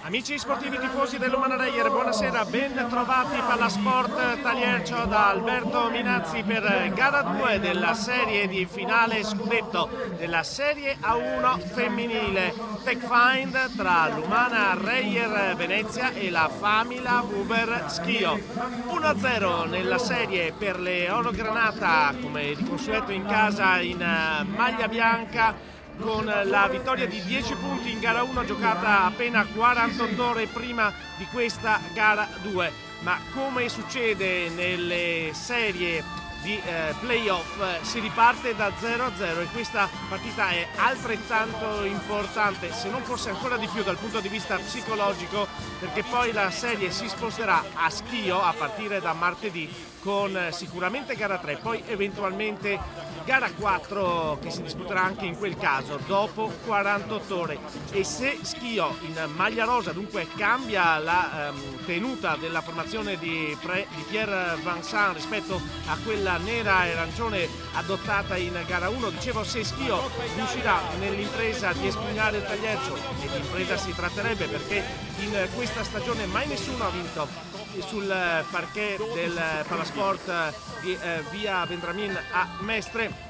Amici sportivi tifosi dell'Umana Reyer, buonasera, ben trovati Pallasport Taliercio da Alberto Minazzi per gara 2 della serie di finale scudetto della Serie A1 femminile Tech Find tra l'Umana Reyer Venezia e la Famila Wuber Schio. 1-0 nella serie per le Orogranata, come di consueto in casa in maglia bianca, con la vittoria di 10 punti in gara 1 giocata appena 48 ore prima di questa gara 2. Ma come succede nelle serie di playoff, si riparte da 0-0 e questa partita è altrettanto importante, se non forse ancora di più dal punto di vista psicologico, perché poi la serie si sposterà a Schio a partire da martedì, con sicuramente gara 3, poi eventualmente gara 4 che si disputerà anche in quel caso dopo 48 ore. E se Schio in maglia rosa dunque cambia la tenuta della formazione di Pierre Vincent rispetto a quella nera e arancione adottata in gara 1, dicevo, se Schio riuscirà nell'impresa di espugnare il Taliercio, e di impresa si tratterebbe perché in questa stagione mai nessuno ha vinto sul parquet del Pallasport di via Vendramin a Mestre,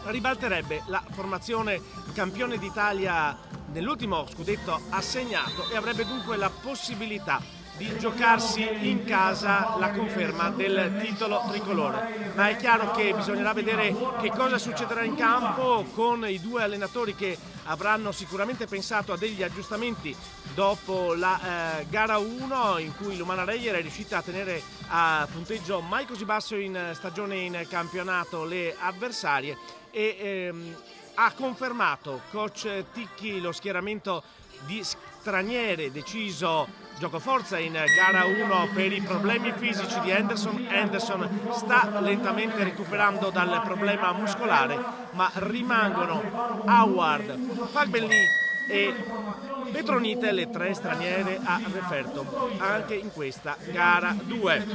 ribalterebbe la formazione campione d'Italia nell'ultimo scudetto assegnato e avrebbe dunque la possibilità di giocarsi in casa la conferma del titolo tricolore. Ma è chiaro che bisognerà vedere che cosa succederà in campo con i due allenatori che avranno sicuramente pensato a degli aggiustamenti dopo la gara 1, in cui l'Umana Reyer è riuscita a tenere a punteggio mai così basso in stagione in campionato le avversarie, e ha confermato coach Ticchi lo schieramento di straniere deciso gioco forza in gara 1 per i problemi fisici di Henderson. Henderson sta lentamente recuperando dal problema muscolare, ma rimangono Howard, Fagbelli e Petronite le tre straniere a referto anche in questa gara 2.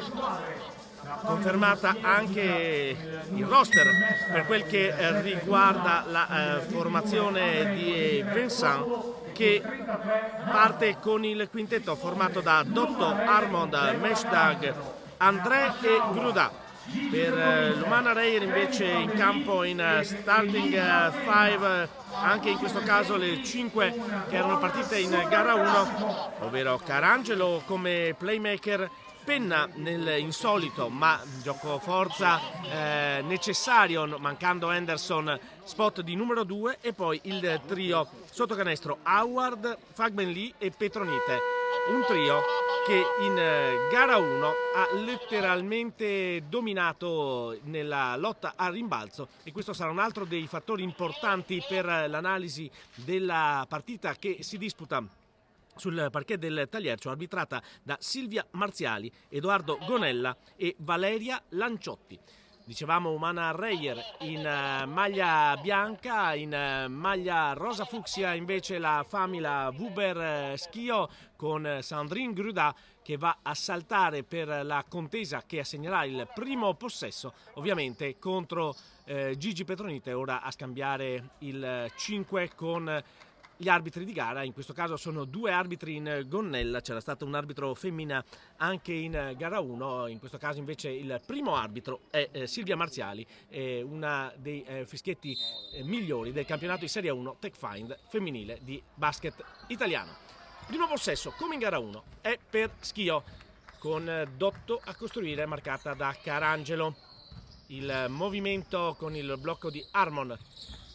Confermata anche il roster per quel che riguarda la formazione di Vincent, che parte con il quintetto formato da Dotto, Armand, Mesdag, André e Gruda. Per l'Umana Reyer invece in campo in starting 5, anche in questo caso le 5 che erano partite in gara 1, ovvero Carangelo come playmaker, Penna nel insolito ma gioco forza necessario, mancando Henderson, spot di numero 2, e poi il trio sotto canestro Howard, Fagbelli e Petronite, un trio che in gara 1 ha letteralmente dominato nella lotta al rimbalzo, e questo sarà un altro dei fattori importanti per l'analisi della partita che si disputa sul parquet del Taliercio, arbitrata da Silvia Marziali, Edoardo Gonella e Valeria Lanciotti. Dicevamo Umana Reyer in maglia bianca, in maglia rosa fucsia invece la Famila Wuber Schio, con Sandrine Gruda che va a saltare per la contesa che assegnerà il primo possesso, ovviamente contro Gigi Petronite, ora a scambiare il 5 con gli arbitri di gara. In questo caso sono due arbitri in gonnella, c'era stata un arbitro femmina anche in gara 1, in questo caso invece il primo arbitro è Silvia Marziali, una dei fischietti migliori del campionato di Serie 1 Tech Find femminile di basket italiano. Primo possesso, come in gara 1, è per Schio, con Dotto a costruire, marcata da Carangelo. Il movimento con il blocco di Armon,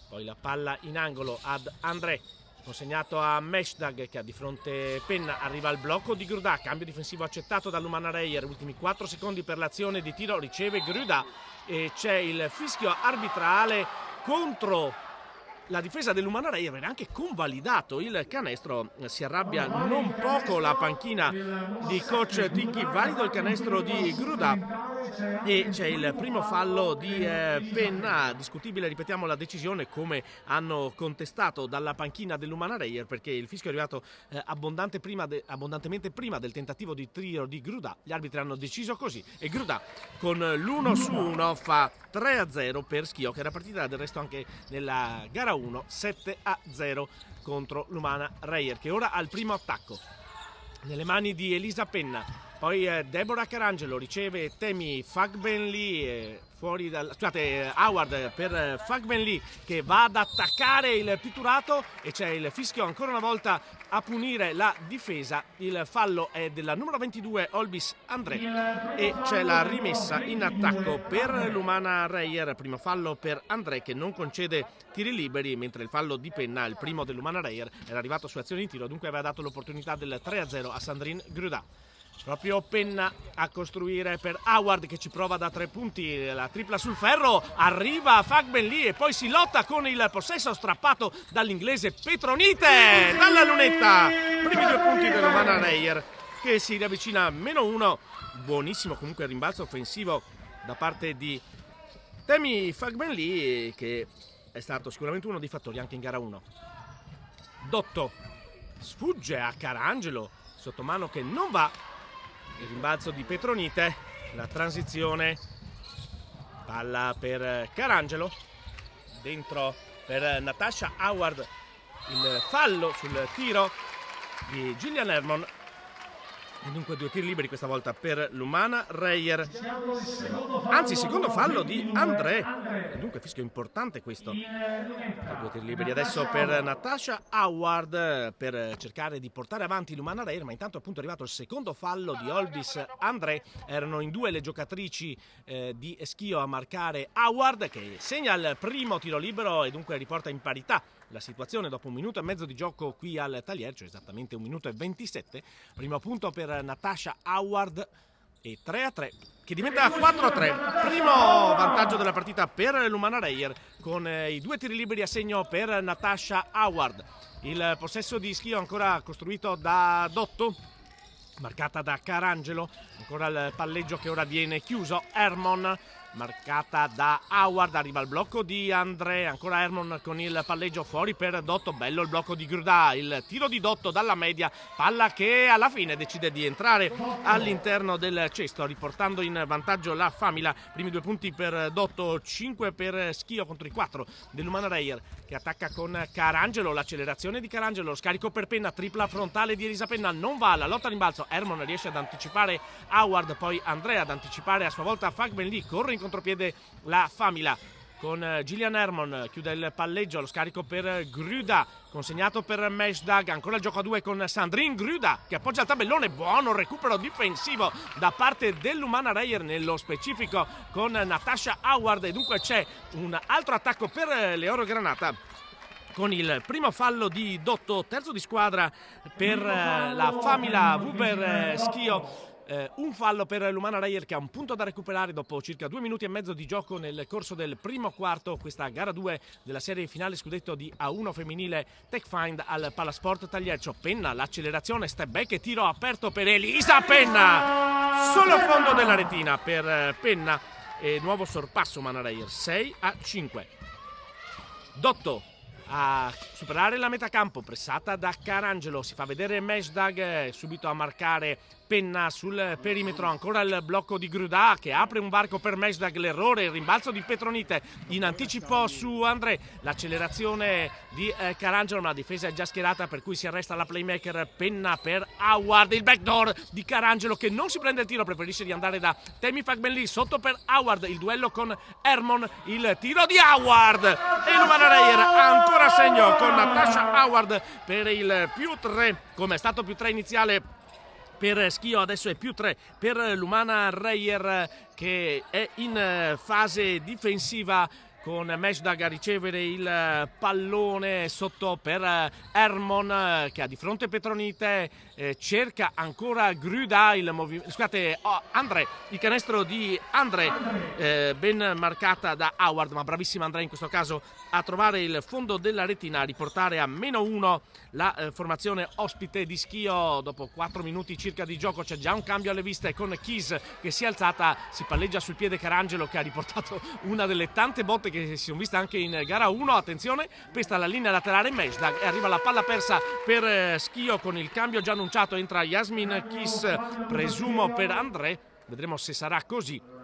poi la palla in angolo ad André, consegnato a Mesdag che ha di fronte Penna, arriva al blocco di Gruda, cambio difensivo accettato dall'Umana Reyer, ultimi 4 secondi per l'azione di tiro, riceve Gruda e c'è il fischio arbitrale contro la difesa dell'Umana Reyer era anche convalidato il canestro. Si arrabbia non poco la panchina di coach Ticchi, valido il canestro di Gruda e c'è il primo fallo di Penna. Discutibile, ripetiamo, la decisione, come hanno contestato dalla panchina dell'Umana Reyer, perché il fischio è arrivato abbondantemente prima del tentativo di tiro di Gruda. Gli arbitri hanno deciso così e Gruda con l'1-1 fa 3-0 per Schio, che era partita del resto anche nella gara 1 7-0 contro l'Umana Reyer, che ora ha il primo attacco nelle mani di Elisa Penna. Poi Deborah Carangelo riceve Temi Fagbenli Howard per Fagbenli, che va ad attaccare il pitturato e c'è il fischio ancora una volta a punire la difesa. Il fallo è della numero 22 Olbis André e c'è la rimessa in attacco per l'Umana Reyer. Primo fallo per André, che non concede tiri liberi, mentre il fallo di Penna, il primo dell'Umana Reyer, era arrivato su azione di tiro, dunque aveva dato l'opportunità del 3-0 a Sandrine Gruda. Proprio Penna a costruire per Howard, che ci prova da 3 punti, la tripla sul ferro, arriva Fagbenli e poi si lotta con il possesso strappato dall'inglese Petronite dalla lunetta. Primi 2 punti dell'Umana Reyer, che si riavvicina a -1. Buonissimo comunque il rimbalzo offensivo da parte di Temi Fagbenli, che è stato sicuramente uno dei fattori anche in gara 1. Dotto sfugge a Carangelo, sottomano che non va. Il rimbalzo di Petronite, la transizione, palla per Carangelo, dentro per Natasha Howard, il fallo sul tiro di Gillian Hermon e dunque 2 tiri liberi questa volta per l'Umana Reyer, anzi secondo fallo di André e dunque fischio importante questo. 2 tiri liberi adesso per Natasha Howard per cercare di portare avanti l'Umana Reyer, ma intanto è appunto arrivato il secondo fallo di Olbis André. Erano in 2 le giocatrici di Schio a marcare Howard, che segna il primo tiro libero e dunque riporta in parità la situazione dopo 1 minuto e mezzo di gioco qui al Talier, cioè esattamente 1 minuto e 27. Primo punto per Natasha Howard e 3-3 che diventa 4-3. Primo vantaggio della partita per l'Umana Reyer, con i 2 tiri liberi a segno per Natasha Howard. Il possesso di Schio ancora costruito da Dotto, marcata da Carangelo, ancora il palleggio che ora viene chiuso. Hermon marcata da Howard, arriva il blocco di André, ancora Hermon con il palleggio fuori per Dotto, bello il blocco di Gruda, il tiro di Dotto dalla media, palla che alla fine decide di entrare all'interno del cesto, riportando in vantaggio la Famila. Primi 2 punti per Dotto, 5 per Schio contro i 4 dell'Umana Reyer, che attacca con Carangelo, l'accelerazione di Carangelo, lo scarico per Penna, tripla frontale di Elisa Penna, non va, la lotta a rimbalzo, Hermon riesce ad anticipare Howard, poi Andrea ad anticipare a sua volta Fagbenli, corre in contropiede la Famila con Gillian Hermon, chiude il palleggio, lo scarico per Gruda, consegnato per Mesdag, ancora il gioco a 2 con Sandrine Gruda che appoggia il tabellone, buono recupero difensivo da parte dell'Umana Reyer, nello specifico con Natasha Howard, e dunque c'è un altro attacco per le Oro Granata con il primo fallo di Dotto, terzo di squadra per la Famila Wuber Schio. Un fallo per l'Umana Reyer, che ha un punto da recuperare dopo circa 2 minuti e mezzo di gioco nel corso del primo quarto, questa gara 2 della serie finale scudetto di A1 femminile TechFind al Palasport Tagliercio. Penna, l'accelerazione, step back e tiro aperto per Elisa Penna, solo fondo della retina per Penna e nuovo sorpasso Umana Reyer, 6-5. Dotto a superare la metà campo, pressata da Carangelo, si fa vedere Mesdag, subito a marcare Penna sul perimetro, ancora il blocco di Gruda che apre un varco per Mesdag, l'errore, il rimbalzo di Petronite in anticipo su André, l'accelerazione di Carangelo, ma la difesa è già schierata per cui si arresta la playmaker Penna per Howard, il backdoor di Carangelo che non si prende il tiro, preferisce di andare da Temi Fagbenli, sotto per Howard, il duello con Hermon, il tiro di Howard e l'Umana Reyer ancora segno con Natasha Howard per il +3, come è stato +3 iniziale per Schio, adesso è +3 per l'Umana Reyer che è in fase difensiva con Mesdag a ricevere il pallone sotto per Hermon che ha di fronte Petronite, cerca ancora Gruda, André, il canestro di André, ben marcata da Howard, ma bravissima André in questo caso a trovare il fondo della retina, a riportare a -1 la formazione ospite di Schio. Dopo 4 minuti circa di gioco c'è già un cambio alle viste con Keys che si è alzata, si palleggia sul piede Carangelo che ha riportato una delle tante botte che si sono viste anche in gara 1. Attenzione, pesta la linea laterale Mesdag e arriva la palla persa per Schio con il cambio già annunciato, entra Yasmin Keys, presumo per André, vedremo se sarà così.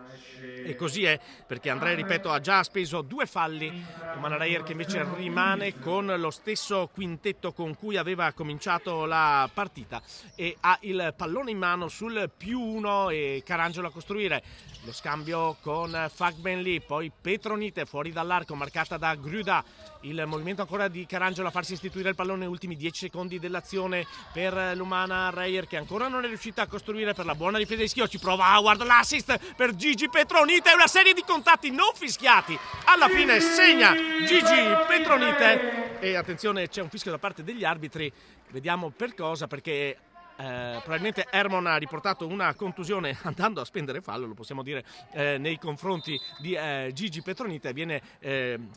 E così è, perché André, ripeto, ha già speso 2 falli. Umana Reyer che invece rimane con lo stesso quintetto con cui aveva cominciato la partita e ha il pallone in mano sul +1 e Carangelo a costruire. Lo scambio con Fagbenli, poi Petronite fuori dall'arco, marcata da Gruda. Il movimento ancora di Carangelo a farsi istituire il pallone, ultimi 10 secondi dell'azione per l'Umana Reyer che ancora non è riuscita a costruire per la buona difesa di Schio. Ci prova Howard, l'assist per Gigi Petronite, una serie di contatti non fischiati. Alla fine segna Gigi Petronite e attenzione, c'è un fischio da parte degli arbitri, vediamo per cosa, perché probabilmente Hermon ha riportato una contusione andando a spendere fallo, lo possiamo dire, nei confronti di Gigi Petronite. Viene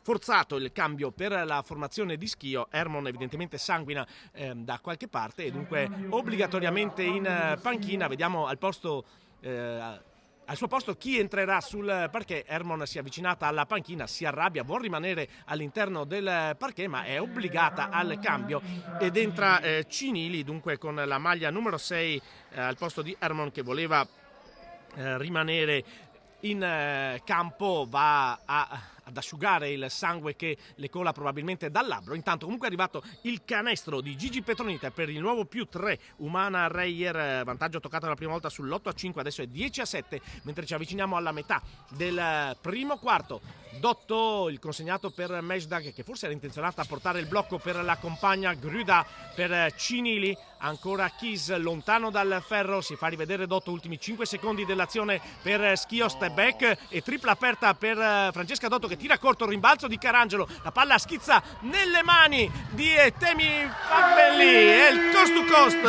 forzato il cambio per la formazione di Schio. Hermon evidentemente sanguina da qualche parte e dunque obbligatoriamente in panchina. Vediamo al suo posto chi entrerà sul parquet. Hermon si è avvicinata alla panchina, si arrabbia, vuol rimanere all'interno del parquet ma è obbligata al cambio ed entra Cinili, dunque con la maglia numero 6 al posto di Hermon che voleva rimanere in campo. Va ad asciugare il sangue che le cola probabilmente dal labbro. Intanto comunque è arrivato il canestro di Gigi Petronite per il nuovo +3. Umana Reyer, vantaggio toccato la prima volta sull'8-5, adesso è 10-7, mentre ci avviciniamo alla metà del primo quarto. Dotto, il consegnato per Mesdag che forse era intenzionata a portare il blocco per la compagna Gruda, per Cinili, ancora Keys lontano dal ferro, si fa rivedere Dotto, ultimi 5 secondi dell'azione per Schio, step back e tripla aperta per Francesca Dotto che tira corto il rimbalzo di Carangelo, la palla schizza nelle mani di Temi Fagbenli e il coast to coast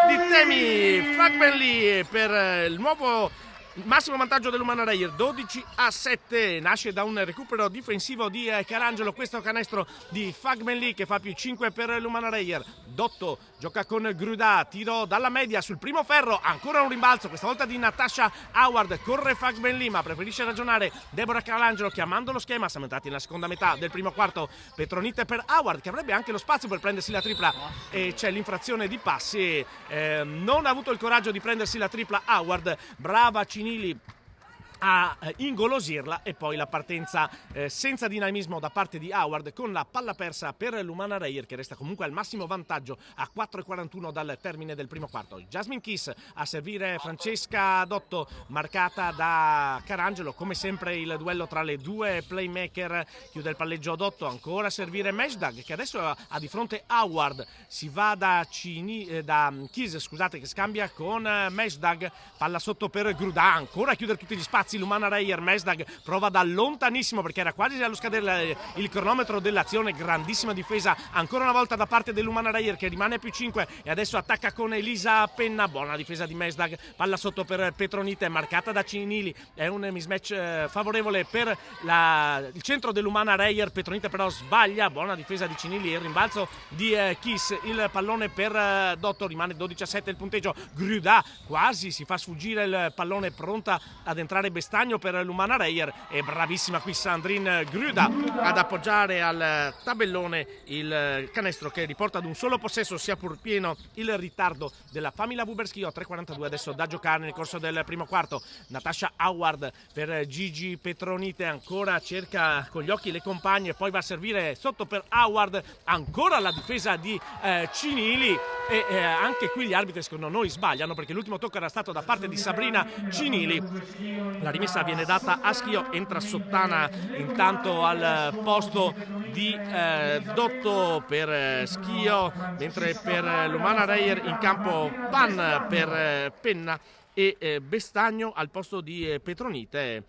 di Temi Fagbenli per il nuovo massimo vantaggio dell'Umana Reyer, 12-7. Nasce da un recupero difensivo di Carangelo questo canestro di Fagbenli che fa +5 per l'Umana Reyer. Dotto gioca con Gruda, tiro dalla media sul primo ferro, ancora un rimbalzo, questa volta di Natasha Howard. Corre Fagbenli ma preferisce ragionare Deborah Carangelo chiamando lo schema. Siamo entrati nella seconda metà del primo quarto. Petronite per Howard che avrebbe anche lo spazio per prendersi la tripla e c'è l'infrazione di passi. Non ha avuto il coraggio di prendersi la tripla Howard. Brava Cinili a ingolosirla e poi la partenza senza dinamismo da parte di Howard con la palla persa per l'Umana Reyer che resta comunque al massimo vantaggio a 4:41 dal termine del primo quarto. Jasmine Keys a servire Francesca Dotto, marcata da Carangelo, come sempre il duello tra le due playmaker. Chiude il palleggio Dotto, ancora a servire Mesdag che adesso ha di fronte Howard, si va da Keys, scusate, che scambia con Mesdag, palla sotto per Gruda, ancora a chiudere tutti gli spazi l'Umana Reyer. Mesdag prova da lontanissimo perché era quasi allo scadere il cronometro dell'azione. Grandissima difesa ancora una volta da parte dell'Umana Reyer che rimane a +5 e adesso attacca con Elisa Penna. Buona difesa di Mesdag, palla sotto per Petronite, marcata da Cinili, è un mismatch favorevole per il centro dell'Umana Reyer. Petronite però sbaglia, buona difesa di Cinili e il rimbalzo di Kiss, il pallone per Dotto, rimane 12-7 il punteggio. Gruda quasi si fa sfuggire il pallone, pronta ad entrare Bestagno per l'Umana Reyer e bravissima qui Sandrine Gruda ad appoggiare al tabellone il canestro che riporta ad un solo possesso sia pur pieno il ritardo della Famila Wuberschio. 3:42 adesso da giocare nel corso del primo quarto. Natasha Howard per Gigi Petronite, ancora cerca con gli occhi le compagne, poi va a servire sotto per Howard, ancora la difesa di Cinili e anche qui gli arbitri secondo noi sbagliano perché l'ultimo tocco era stato da parte di Sabrina Cinili. La rimessa viene data a Schio, entra Sottana intanto al posto di Dotto per Schio, mentre per l'Umana Reyer in campo Pan per Penna e Bestagno al posto di Petronite.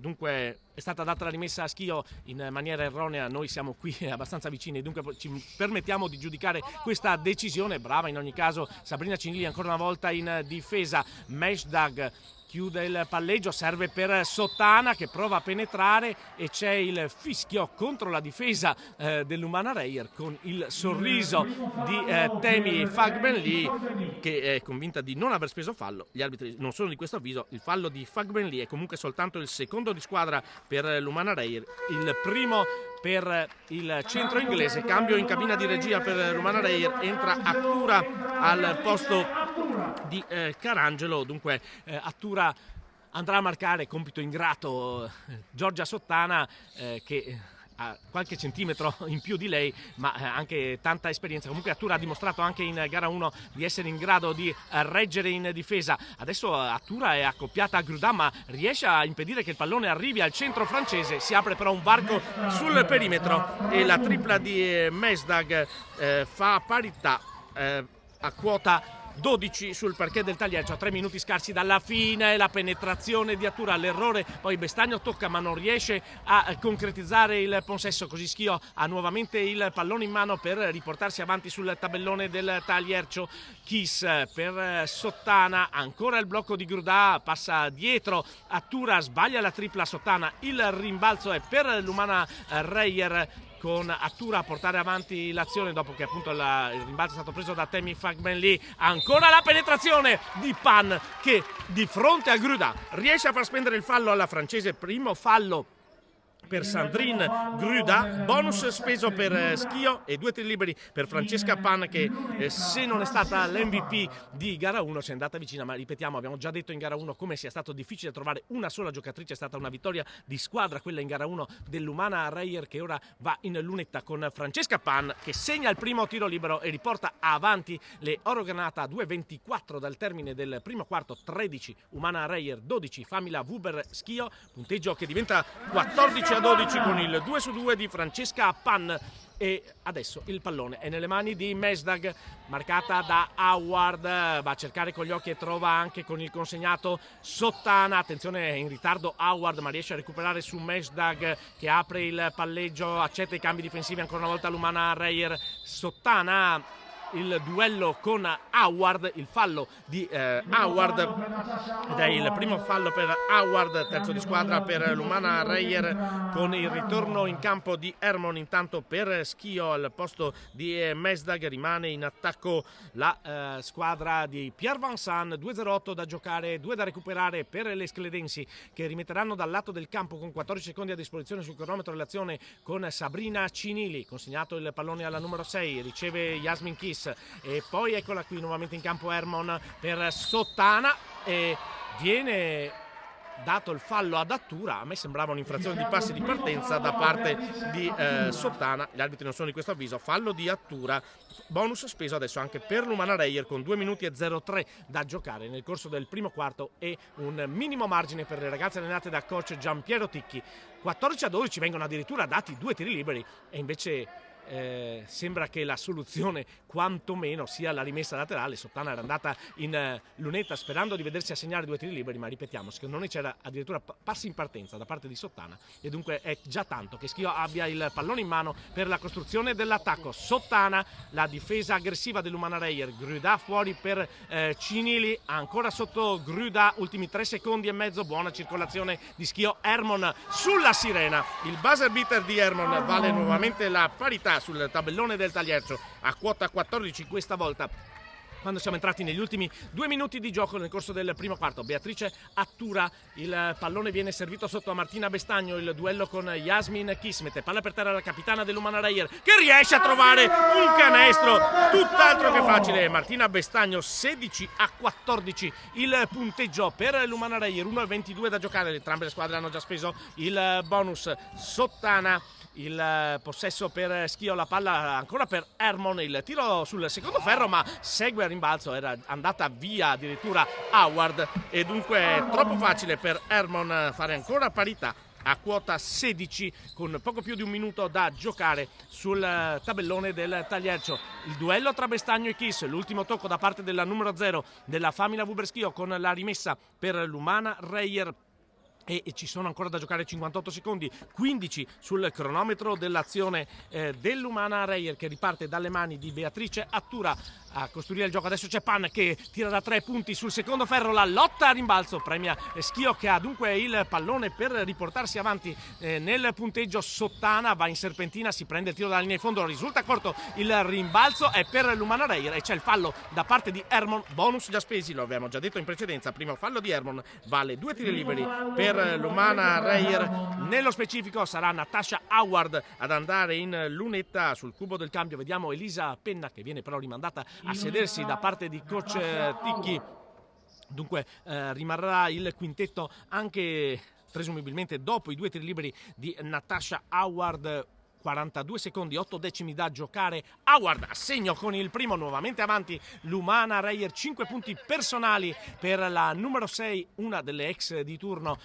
dunque è stata data la rimessa a Schio in maniera erronea. Noi siamo qui abbastanza vicini, dunque ci permettiamo di giudicare questa decisione. Brava in ogni caso Sabrina Cinilli ancora una volta in difesa. Meshdag chiude il palleggio, serve per Sottana che prova a penetrare e c'è il fischio contro la difesa dell'Umana Reyer, con il sorriso di Temi Fagbenli, che è convinta di non aver speso fallo. Gli arbitri non sono di questo avviso. Il fallo di Fagbenli è comunque soltanto il secondo di squadra per l'Umana Reyer, il primo per il centro inglese. Cambio in cabina di regia per l'Umana Reyer, entra Attura al posto di Carangelo. Dunque Attura andrà a marcare, compito ingrato, Giorgia Sottana che ha qualche centimetro in più di lei, ma anche tanta esperienza. Comunque Attura ha dimostrato anche in gara 1 di essere in grado di reggere in difesa. Adesso Attura è accoppiata a Grudà, ma riesce a impedire che il pallone arrivi al centro francese. Si apre però un varco sul perimetro e la tripla di Meshdag fa parità a quota 12 sul parquet del Tagliercio a 3 minuti scarsi dalla fine. La penetrazione di Attura, l'errore, poi Bestagno tocca ma non riesce a concretizzare il possesso, così Schio ha nuovamente il pallone in mano per riportarsi avanti sul tabellone del Tagliercio. Kiss per Sottana, ancora il blocco di Grudà, passa dietro Attura, sbaglia la tripla Sottana, il rimbalzo è per l'Umana Reyer, con Attura a portare avanti l'azione dopo che appunto il rimbalzo è stato preso da Temi Fagbenli. Ancora la penetrazione di Pan che di fronte a Grudà riesce a far spendere il fallo alla francese. Primo fallo per Sandrine Grudà, bonus speso per Schio e 2 tiri liberi per Francesca Pan, che se non è stata l'MVP di gara 1 si è andata vicina, ma ripetiamo, abbiamo già detto in gara 1 come sia stato difficile trovare una sola giocatrice. È stata una vittoria di squadra quella in gara 1 dell'Umana Reyer, che ora va in lunetta con Francesca Pan, che segna il primo tiro libero e riporta avanti le Orogranata a 2:24 dal termine del primo quarto. 13 Umana Reyer, 12 Famila Wuber Schio, punteggio che diventa 14-12 con il 2-2 di Francesca Pan. E adesso il pallone è nelle mani di Meshdag, marcata da Howard, va a cercare con gli occhi e trova anche con il consegnato Sottana. Attenzione, in ritardo Howard, ma riesce a recuperare su Meshdag che apre il palleggio, accetta i cambi difensivi ancora una volta l'Umana Reyer. Sottana, il duello con Howard, il fallo di Howard, ed è il primo fallo per Howard, terzo di squadra per l'Umana Reyer, con il ritorno in campo di Hermon. Intanto per Schio al posto di Meshdag rimane in attacco la squadra di Pierre Vincent. 2:08 da giocare, 2 da recuperare per le scledensi, che rimetteranno dal lato del campo con 14 secondi a disposizione sul cronometro l'azione con Sabrina Cinilli. Consegnato il pallone alla numero 6, riceve Yasmin Kiss e poi eccola qui nuovamente in campo Hermon per Sottana e viene dato il fallo ad Attura. A me sembrava un'infrazione di passi di partenza da parte di Sottana. Gli arbitri non sono di questo avviso. Fallo di Attura, bonus speso adesso anche per l'Umana Reyer con 2 minuti e 03 da giocare nel corso del primo quarto e un minimo margine per le ragazze allenate da coach Giampiero Ticchi. 14-12, vengono addirittura dati 2 tiri liberi e invece sembra che la soluzione quantomeno sia la rimessa laterale. Sottana era andata in lunetta sperando di vedersi assegnare 2 tiri liberi, ma ripetiamo, secondo noi c'era addirittura passi in partenza da parte di Sottana e dunque è già tanto che Schio abbia il pallone in mano per la costruzione dell'attacco. Sottana, la difesa aggressiva dell'Umana Reyer, Grudà fuori per Cinilli, ancora sotto Grudà, ultimi 3 secondi e mezzo, buona circolazione di Schio. Hermon sulla sirena, il buzzer beater di Hermon vale nuovamente la parità sul tabellone del Tagliercio a quota 14 questa volta, quando siamo entrati negli ultimi 2 minuti di gioco nel corso del primo quarto. Beatrice Attura, il pallone viene servito sotto a Martina Bestagno, il duello con Yasmin Kismet, palla per terra la capitana dell'Umana Reyer che riesce a trovare un canestro tutt'altro che facile. Martina Bestagno, 16-14 il punteggio per l'Umana Reyer, 1:22 da giocare, entrambe le squadre hanno già speso il bonus. Sottana, il possesso per Schio, la palla ancora per Hermon, il tiro sul secondo ferro ma segue a rimbalzo, era andata via addirittura Howard e dunque è troppo facile per Hermon fare ancora parità a quota 16 con poco più di un minuto da giocare sul tabellone del Tagliercio. Il duello tra Bestagno e Kiss, l'ultimo tocco da parte della numero 0 della Famila Wuber Schio con la rimessa per l'Umana Reyer. e ci sono ancora da giocare 58 secondi, 15 sul cronometro dell'azione dell'Umana Reyer, che riparte dalle mani di Beatrice Attura a costruire il gioco. Adesso c'è Pan che tira da 3 punti sul secondo ferro, la lotta a rimbalzo premia Schio, che ha dunque il pallone per riportarsi avanti nel punteggio. Sottana va in serpentina, si prende il tiro dalla linea di fondo, risulta corto, il rimbalzo è per l'Umana Reyer e c'è il fallo da parte di Hermon, bonus già spesi, lo abbiamo già detto in precedenza. Primo fallo di Hermon, vale 2 tiri liberi per l'Umana Reyer. Nello specifico sarà Natasha Howard ad andare in lunetta sul cubo del cambio. Vediamo Elisa Penna, che viene però rimandata a sedersi da parte di coach Ticchi. Dunque rimarrà il quintetto anche presumibilmente dopo i 2 tiri liberi di Natasha Howard. 42 secondi, 8 decimi da giocare. Howard a segno con il primo, nuovamente avanti l'Umana Reyer. 5 punti personali per la numero 6, una delle ex di turno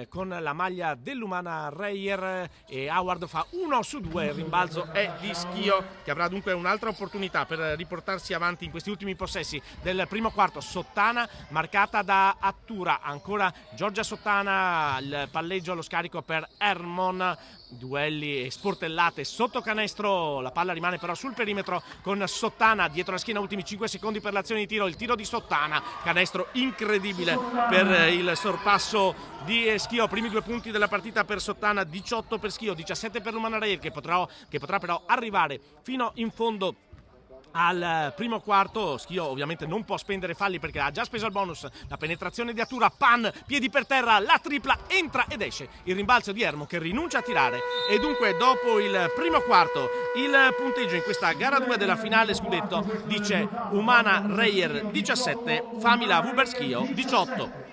con la maglia dell'Umana Reyer, e Howard fa 1 su 2. Il rimbalzo è di Schio, che avrà dunque un'altra opportunità per riportarsi avanti in questi ultimi possessi del primo quarto. Sottana marcata da Attura, ancora Giorgia Sottana, il palleggio allo scarico per Hermon. Duelli e sportellate sotto canestro, la palla rimane però sul perimetro con Sottana dietro la schiena. Ultimi 5 secondi per l'azione di tiro, il tiro di Sottana, canestro incredibile per il sorpasso di Schio. Primi 2 punti della partita per Sottana, 18 per Schio, 17 per l'Umana Reyer, che potrà però arrivare fino in fondo al primo quarto. Schio ovviamente non può spendere falli perché ha già speso il bonus. La penetrazione di Attura, Pan, piedi per terra, la tripla, entra ed esce. Il rimbalzo di Hermo, che rinuncia a tirare, e dunque dopo il primo quarto il punteggio in questa gara 2 della finale scudetto dice Umana Reyer 17, Famila Wuber Schio 18.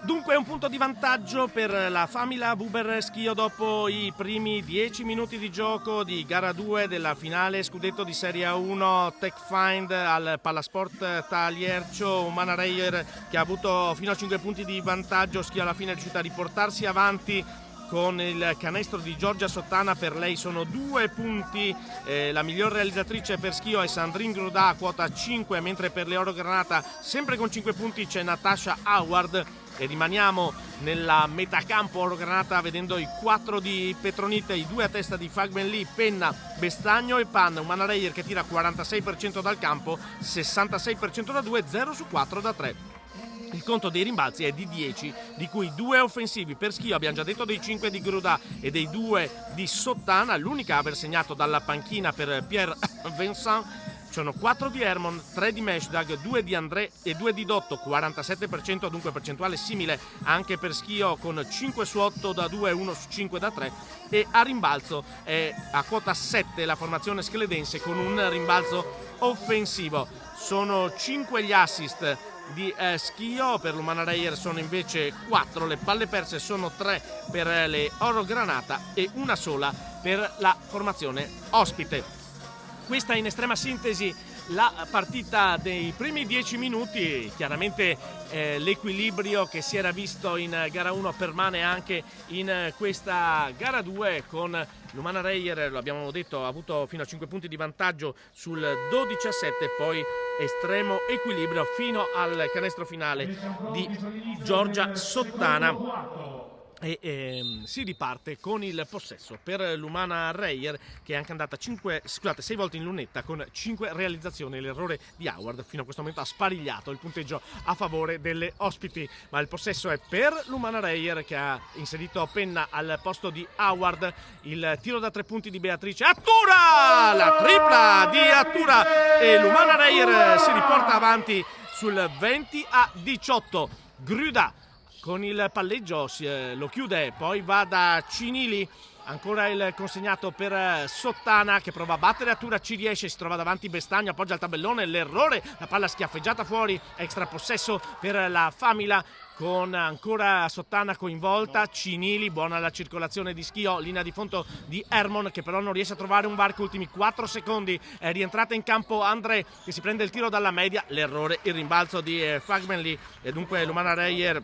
Dunque un punto di vantaggio per la Famila Wuber Schio dopo i primi 10 minuti di gioco di gara 2 della finale scudetto di Serie 1 TechFind al Palasport Taliercio. Umana Reyer che ha avuto fino a 5 punti di vantaggio. Schio alla fine è riuscita a riportarsi avanti con il canestro di Giorgia Sottana. Per lei sono 2 punti. La miglior realizzatrice per Schio è Sandrine Grodà, quota 5, mentre per le Oro Granata sempre con 5 punti c'è Natasha Howard. E rimaniamo nella metacampo Oro Granata vedendo i 4 di Petronite, i 2 a testa di Fagben Lee, Penna, Bestagno e Pan. Umana Reyer che tira 46% dal campo, 66% da 2, 0 su 4 da 3. Il conto dei rimbalzi è di 10, di cui 2 offensivi per Schio. Abbiamo già detto dei 5 di Gruda e dei 2 di Sottana. L'unica a aver segnato dalla panchina per Pierre Vincent. Sono 4 di Hermon, 3 di Meshdag, 2 di André e 2 di Dotto, 47%, dunque percentuale simile anche per Schio con 5 su 8 da 2 e 1 su 5 da 3. E a rimbalzo è a quota 7 la formazione schledense con un rimbalzo offensivo. Sono 5 gli assist di Schio, per l'Umana Reyer sono invece 4, le palle perse sono 3 per le Oro Granata e una sola per la formazione ospite. Questa in estrema sintesi la partita dei primi 10 minuti. Chiaramente l'equilibrio che si era visto in gara 1 permane anche in questa gara 2, con l'Umana Reyer, lo abbiamo detto, ha avuto fino a 5 punti di vantaggio sul 12-7, poi estremo equilibrio fino al canestro finale di Giorgia Sottana. E si riparte con il possesso per l'Umana Reyer, che è anche andata 6 volte in lunetta con 5 realizzazioni. L'errore di Howard fino a questo momento ha sparigliato il punteggio a favore delle ospiti, ma il possesso è per l'Umana Reyer, che ha inserito Penna al posto di Howard. Il tiro da 3 punti di Beatrice Attura, la tripla di Attura, e l'Umana Reyer si riporta avanti sul 20-18. Gruda con il palleggio lo chiude, poi va da Cinili, ancora il consegnato per Sottana, che prova a battere Attura, ci riesce, si trova davanti Bestagno, appoggia il tabellone, l'errore, la palla schiaffeggiata fuori, extra possesso per la Famila, con ancora Sottana coinvolta. Cinili, buona la circolazione di Schio, linea di fondo di Hermon, che però non riesce a trovare un varco, ultimi 4 secondi, è rientrata in campo André, che si prende il tiro dalla media, l'errore, il rimbalzo di Fagbenli, e dunque l'Umana Reyer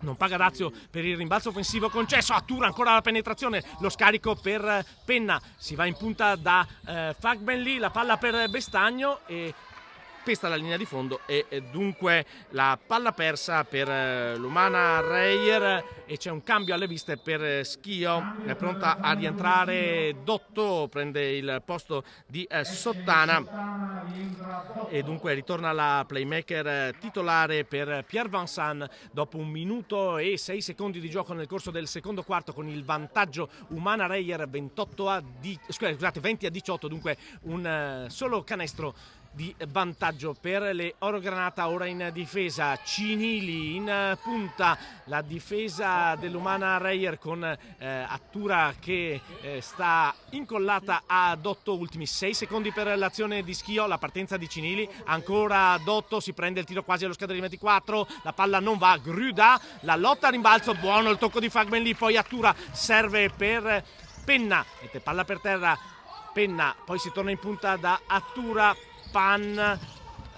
non paga dazio per il rimbalzo offensivo concesso. Attura ancora la penetrazione, lo scarico per Penna, si va in punta da Fagbenli, la palla per Bestagno e pesta la linea di fondo, e dunque la palla persa per l'Umana Reyer, e c'è un cambio alle viste per Schio. È pronta a rientrare Dotto, prende il posto di Sottana, e dunque ritorna la playmaker titolare per Pierre Vincent dopo 1 minuto e 6 secondi di gioco nel corso del secondo quarto, con il vantaggio Umana Reyer 20-18, dunque un solo canestro di vantaggio per le Oro Granata. Ora in difesa Cinili in punta, la difesa dell'Umana Reyer con Attura che sta incollata a Dotto. Ultimi 6 secondi per l'azione di Schio, la partenza di Cinili, ancora Dotto, si prende il tiro quasi allo scadere di 24, la palla non va, Gruda, la lotta a rimbalzo, buono il tocco di Fagbenli, poi Attura serve per Penna, mette palla per terra Penna, poi si torna in punta da Attura. Pan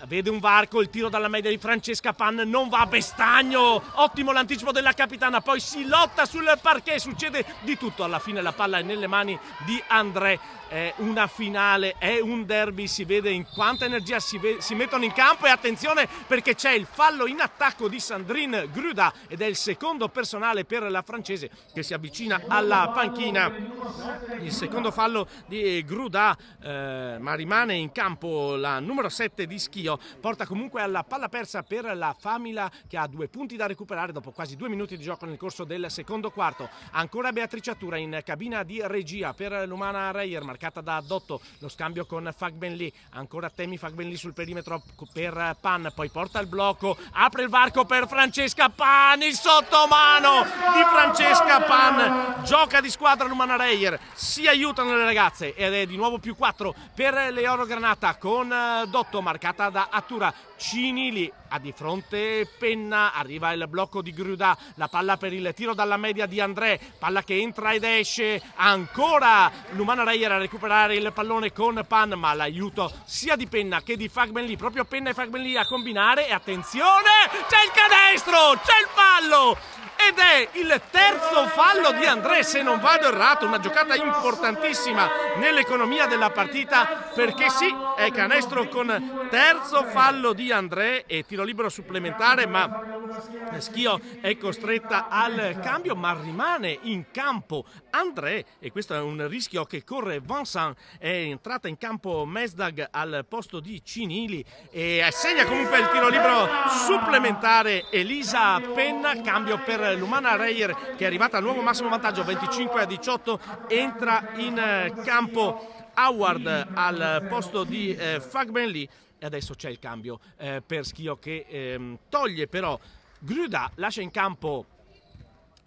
vede un varco, il tiro dalla media di Francesca Pan non va, Bestagno, ottimo l'anticipo della capitana, poi si lotta sul parquet, succede di tutto, alla fine la palla è nelle mani di André. È una finale, è un derby, si vede in quanta energia si mettono in campo, e attenzione perché c'è il fallo in attacco di Sandrine Gruda, ed è il secondo personale per la francese che si avvicina alla panchina. Il secondo fallo di Gruda, ma rimane in campo la numero 7 di Schio, porta comunque alla palla persa per la Famila, che ha 2 punti da recuperare dopo quasi 2 minuti di gioco nel corso del secondo quarto. Ancora Beatrice Attura in cabina di regia per l'Umana Reyer, marcata da Dotto, lo scambio con Fagbenli, ancora Temi Fagbenli sul perimetro per Pan, poi porta il blocco, apre il varco per Francesca Pan, il sottomano di Francesca Pan, gioca di squadra l'Umana Reyer, si aiutano le ragazze, ed è di nuovo più 4 per le Oro Granata, con Dotto marcata da Attura. Cinili ha di fronte Penna, arriva il blocco di Gruda, la palla per il tiro dalla media di André, palla che entra ed esce, ancora l'Umana Reyer a recuperare il pallone con Pan, ma l'aiuto sia di Penna che di Fagbenli, proprio Penna e Fagbenli a combinare, e attenzione, c'è il canestro, c'è il fallo, ed è il terzo fallo di André, se non vado errato, una giocata importantissima nell'economia della partita, perché sì, è canestro con terzo fallo di André e tiro libero supplementare, ma Schio è costretta al cambio, ma rimane in campo André, e questo è un rischio che corre Vincent. È entrata in campo Mesdag al posto di Cinili e segna comunque il tiro libero supplementare Elisa Penna. Cambio per l'Umana Reyer, che è arrivata al nuovo massimo vantaggio 25-18. Entra in campo Howard al posto di Fagbenli e adesso c'è il cambio per Schio che toglie però Gruda, lascia in campo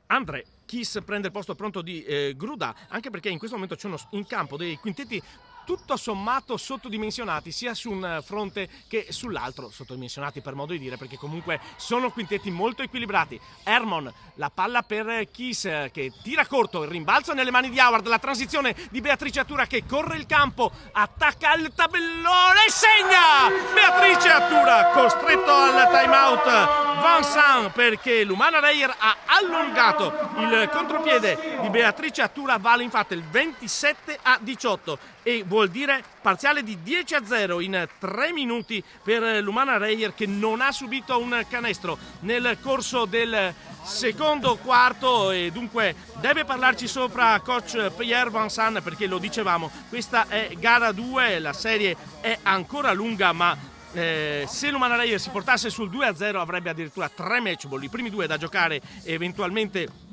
André. Kiss prende il posto pronto di Gruda, anche perché in questo momento c'è in campo dei quintetti tutto sommato sottodimensionati, sia su un fronte che sull'altro, sottodimensionati per modo di dire, perché comunque sono quintetti molto equilibrati. Hermon, la palla per Kiss che tira corto, il rimbalzo nelle mani di Howard, la transizione di Beatrice Attura che corre il campo, attacca il tabellone e segna! Beatrice Attura costretto al timeout Vincent, perché l'Umana Reyer ha allungato il contropiede di Beatrice Attura, vale infatti il 27-18 e vuol dire parziale di 10-0 in 3 minuti per l'Umana Reyer, che non ha subito un canestro nel corso del secondo quarto e dunque deve parlarci sopra coach Pierre Vincent, perché lo dicevamo, questa è gara 2, la serie è ancora lunga, ma se l'Umana Reyer si portasse sul 2-0 avrebbe addirittura 3 match ball, i primi 2 da giocare eventualmente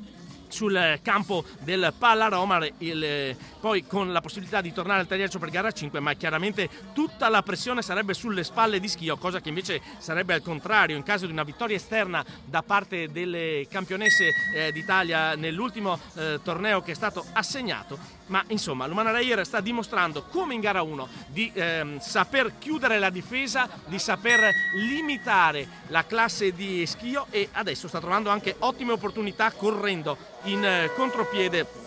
sul campo del Palla Roma, poi con la possibilità di tornare al Tagliaccio per gara 5, ma chiaramente tutta la pressione sarebbe sulle spalle di Schio, cosa che invece sarebbe al contrario in caso di una vittoria esterna da parte delle campionesse d'Italia nell'ultimo torneo che è stato assegnato. Ma insomma l'Umana Reyer sta dimostrando, come in gara 1, di saper chiudere la difesa, di saper limitare la classe di Schio, e adesso sta trovando anche ottime opportunità correndo in contropiede.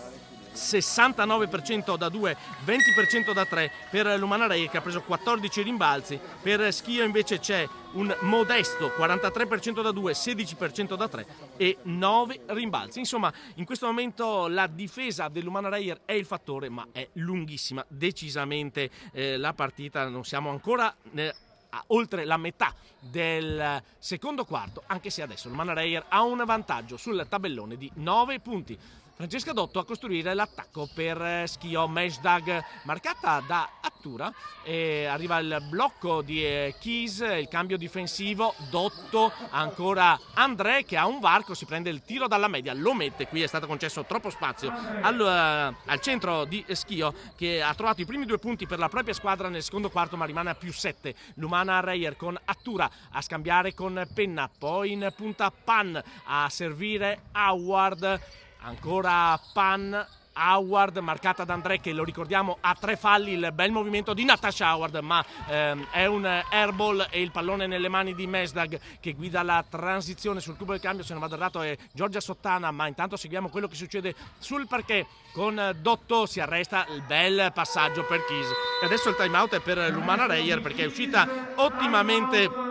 69% da 2, 20% da 3 per l'Umana Reyer, che ha preso 14 rimbalzi. Per Schio invece c'è un modesto 43% da 2, 16% da 3 e 9 rimbalzi. Insomma, in questo momento la difesa dell'Umana Reyer è il fattore, ma è lunghissima decisamente la partita. Non siamo ancora oltre la metà del secondo quarto, anche se adesso l'Umana Reyer ha un vantaggio sul tabellone di 9 punti. Francesca Dotto a costruire l'attacco per Schio. Mesdag marcata da Attura e arriva il blocco di Keys, il cambio difensivo. Dotto, ancora André che ha un varco, si prende il tiro dalla media, lo mette, qui è stato concesso troppo spazio al centro di Schio, che ha trovato i primi 2 punti per la propria squadra nel secondo quarto, ma rimane a più 7 l'Umana Reyer, con Attura a scambiare con Penna, poi in punta Pan a servire Howard. Ancora Pan, Howard marcata da André, che lo ricordiamo ha 3 falli, il bel movimento di Natasha Howard, ma è un airball e il pallone nelle mani di Mesdag, che guida la transizione sul cubo del cambio. Se non vado errato è Giorgia Sottana, ma intanto seguiamo quello che succede sul parquet con Dotto, si arresta, il bel passaggio per Keys e adesso il timeout è per l'Umana Reyer, perché è uscita ottimamente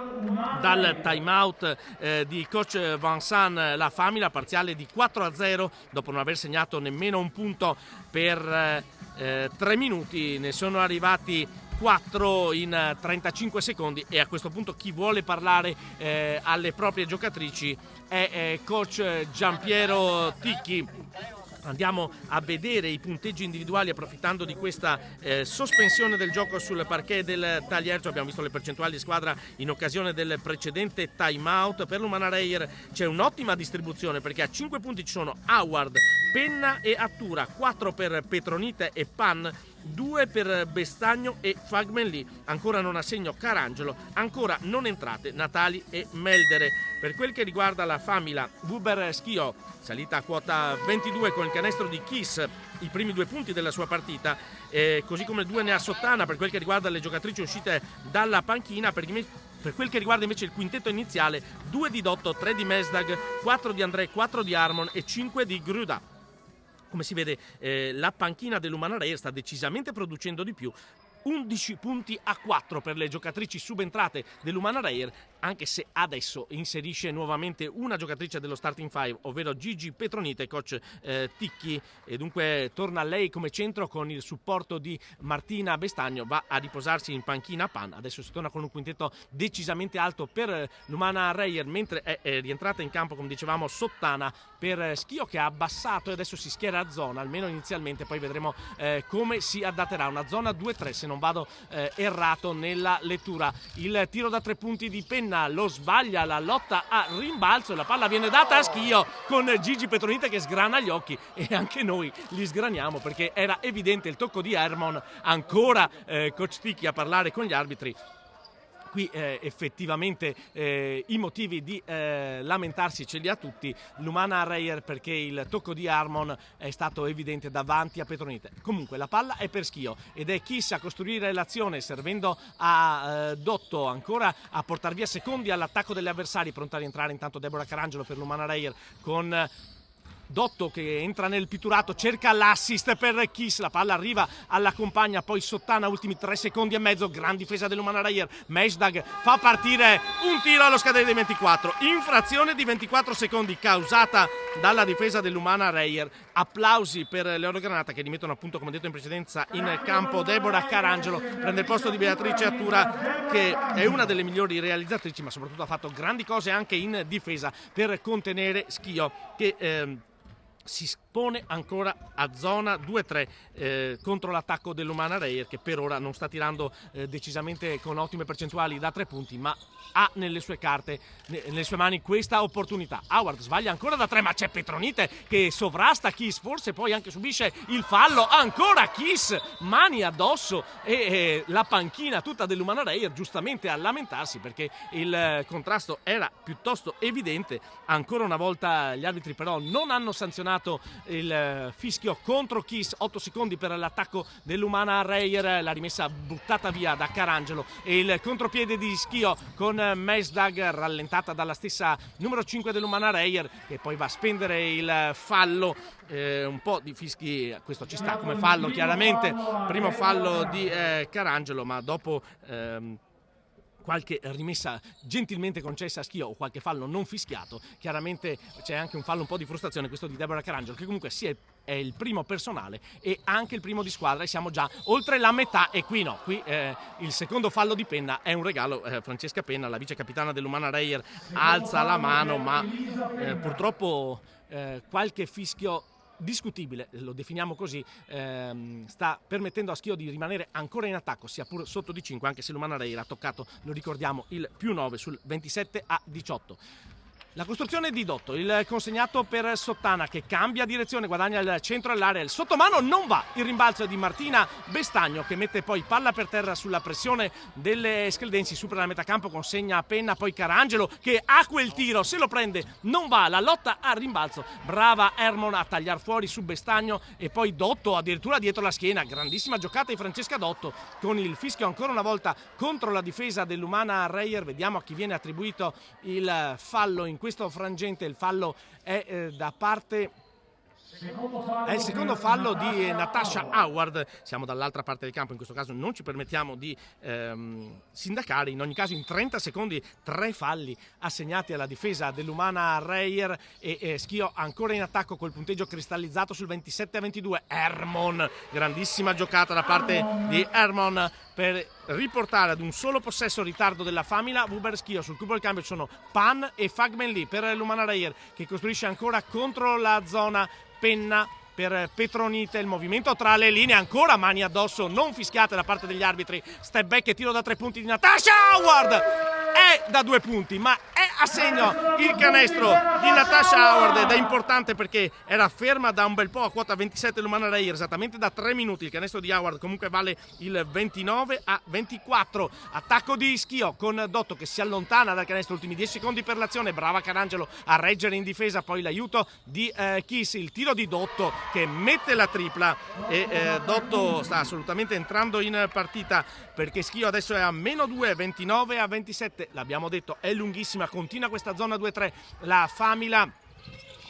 dal timeout di coach Vincent la Famila, parziale di 4-0 dopo non aver segnato nemmeno un punto per 3 minuti. Ne sono arrivati 4 in 35 secondi e a questo punto chi vuole parlare alle proprie giocatrici è coach Giampiero Ticchi. Andiamo a vedere i punteggi individuali approfittando di questa sospensione del gioco sul parquet del Tagliercio. Abbiamo visto le percentuali di squadra in occasione del precedente timeout. Per l'Umana Reyer c'è un'ottima distribuzione, perché a 5 punti ci sono Howard, Penna e Attura, 4 per Petronite e Pan, 2 per Bestagno e Fagmenli. Ancora non a segno Carangelo, ancora non entrate Natali e Meldere. Per quel che riguarda la Famila, Buber Schio salita a quota 22 con il canestro di Kiss, i primi 2 punti della sua partita, così come 2 ne ha Sottana. Per quel che riguarda le giocatrici uscite dalla panchina, per quel che riguarda invece il quintetto iniziale, 2 di Dotto, 3 di Mesdag, 4 di André, 4 di Harmon e 5 di Gruda. Come si vede, la panchina dell'Umana Reyer sta decisamente producendo di più. 11 punti a 4 per le giocatrici subentrate dell'Umana Reyer, anche se adesso inserisce nuovamente una giocatrice dello starting five, ovvero Gigi Petronite, coach Ticchi, e dunque torna lei come centro con il supporto di Martina Bestagno. Va a riposarsi in panchina Pan. Adesso si torna con un quintetto decisamente alto per l'Umana Reyer, mentre è rientrata in campo, come dicevamo, Sottana per Schio, che ha abbassato e adesso si schiera a zona, almeno inizialmente, poi vedremo come si adatterà. Una zona 2-3 se non vado errato nella lettura. Il tiro da 3 punti di Penna lo sbaglia, la lotta a rimbalzo e la palla viene data a Schio con Gigi Petronite che sgrana gli occhi, e anche noi li sgraniamo perché era evidente il tocco di Hermon. Ancora coach Ticchi a parlare con gli arbitri. Qui effettivamente i motivi di lamentarsi ce li ha tutti l'Umana Reyer, perché il tocco di Harmon è stato evidente davanti a Petronite. Comunque la palla è per Schio ed è Kiss a costruire l'azione, servendo a Dotto ancora a portare via secondi all'attacco degli avversari. Pronta a rientrare intanto Deborah Carangelo per l'Umana Reyer, con Dotto che entra nel pitturato, cerca l'assist per Kiss, la palla arriva alla compagna, poi Sottana, ultimi 3 secondi e mezzo, gran difesa dell'Umana Reyer. Mesdag fa partire un tiro allo scadere dei 24, infrazione di 24 secondi causata dalla difesa dell'Umana Reyer. Applausi per le Granata che rimettono, appunto, come detto in precedenza, in campo Deborah Carangelo. Prende il posto di Beatrice Attura, che è una delle migliori realizzatrici, ma soprattutto ha fatto grandi cose anche in difesa per contenere Schio, che si pone ancora a zona 2-3 contro l'attacco dell'Umana Reyer, che per ora non sta tirando decisamente con ottime percentuali da 3 punti, ma ha nelle sue carte, nelle sue mani, questa opportunità. Howard sbaglia ancora da 3, ma c'è Petronite che sovrasta Kiss, forse poi anche subisce il fallo. Ancora Kiss, mani addosso, e la panchina tutta dell'Umana Reyer giustamente a lamentarsi, perché il contrasto era piuttosto evidente. Ancora una volta gli arbitri però non hanno sanzionato il fischio contro Kiss. 8 secondi per l'attacco dell'Umana Reyer, la rimessa buttata via da Carangelo, e il contropiede di Schio con Mesdag, rallentata dalla stessa numero 5 dell'Umana Reyer, che poi va a spendere il fallo. Un po' di fischi, questo ci sta come fallo, chiaramente primo fallo di Carangelo, ma dopo qualche rimessa gentilmente concessa a Schio o qualche fallo non fischiato, chiaramente c'è anche un fallo un po' di frustrazione, questo di Deborah Carangelo, che comunque è il primo personale e anche il primo di squadra, e siamo già oltre la metà. E qui no, qui il secondo fallo di Penna è un regalo. Francesca Penna, la vice capitana dell'Umana Reyer, alza la mano, ma purtroppo qualche fischio discutibile, lo definiamo così, sta permettendo a Schio di rimanere ancora in attacco, sia pur sotto di 5, anche se l'Umana Reyer ha toccato, lo ricordiamo, il +9 sul 27-18. La costruzione di Dotto, il consegnato per Sottana, che cambia direzione, guadagna il centro dell'area, il sottomano non va, il rimbalzo è di Martina Bestagno, che mette poi palla per terra sulla pressione delle Scheldensi, supera la metà campo, consegna a Penna, poi Carangelo che ha quel tiro, se lo prende, non va, la lotta al rimbalzo, brava Hermon a tagliar fuori su Bestagno, e poi Dotto addirittura dietro la schiena, grandissima giocata di Francesca Dotto, con il fischio ancora una volta contro la difesa dell'Umana Reyer. Vediamo a chi viene attribuito il fallo in questo frangente. Il fallo è da parte È il secondo fallo di Natasha Howard. Siamo dall'altra parte del campo, in questo caso non ci permettiamo di sindacare. In ogni caso in 30 secondi 3 falli assegnati alla difesa dell'Umana Reyer e Schio ancora in attacco col punteggio cristallizzato sul 27-22. Hermon, grandissima giocata da parte di Hermon per riportare ad un solo possesso ritardo della Famila Wuber Schio. Sul cubo del cambio ci sono Pan e Fagmen Lee per l'Umana Reyer, che costruisce ancora contro la zona. Penna per Petronite, il movimento tra le linee, ancora mani addosso non fischiate da parte degli arbitri. Step back e tiro da 3 punti di Natasha Howard, è da 2 punti ma è a segno il canestro di Natasha Howard, ed è importante perché era ferma da un bel po' a quota 27 l'Umana Reyer, esattamente da 3 minuti. Il canestro di Howard comunque vale il 29-24. Attacco di Schio con Dotto che si allontana dal canestro, ultimi 10 secondi per l'azione, brava Carangelo a reggere in difesa, poi l'aiuto di Kiss, il tiro di Dotto che mette la tripla e Dotto sta assolutamente entrando in partita perché Schio adesso è a -2, 29-27. L'abbiamo detto, è lunghissima, continua questa zona 2-3. La Famila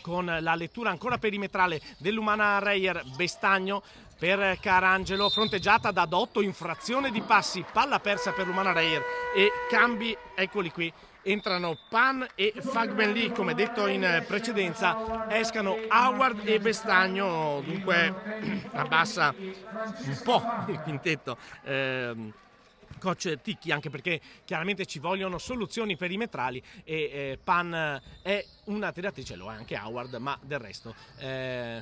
con la lettura ancora perimetrale dell'Umana Reyer. Bestagno per Carangelo, fronteggiata da Dotto, infrazione di passi, palla persa per l'Umana Reyer e cambi, eccoli qui. Entrano Pan e Fagbenli, come detto in precedenza, escano Howard e Bestagno, dunque abbassa un po' il quintetto coach Ticchi, anche perché chiaramente ci vogliono soluzioni perimetrali e Pan è una tiratrice, lo è anche Howard, ma del resto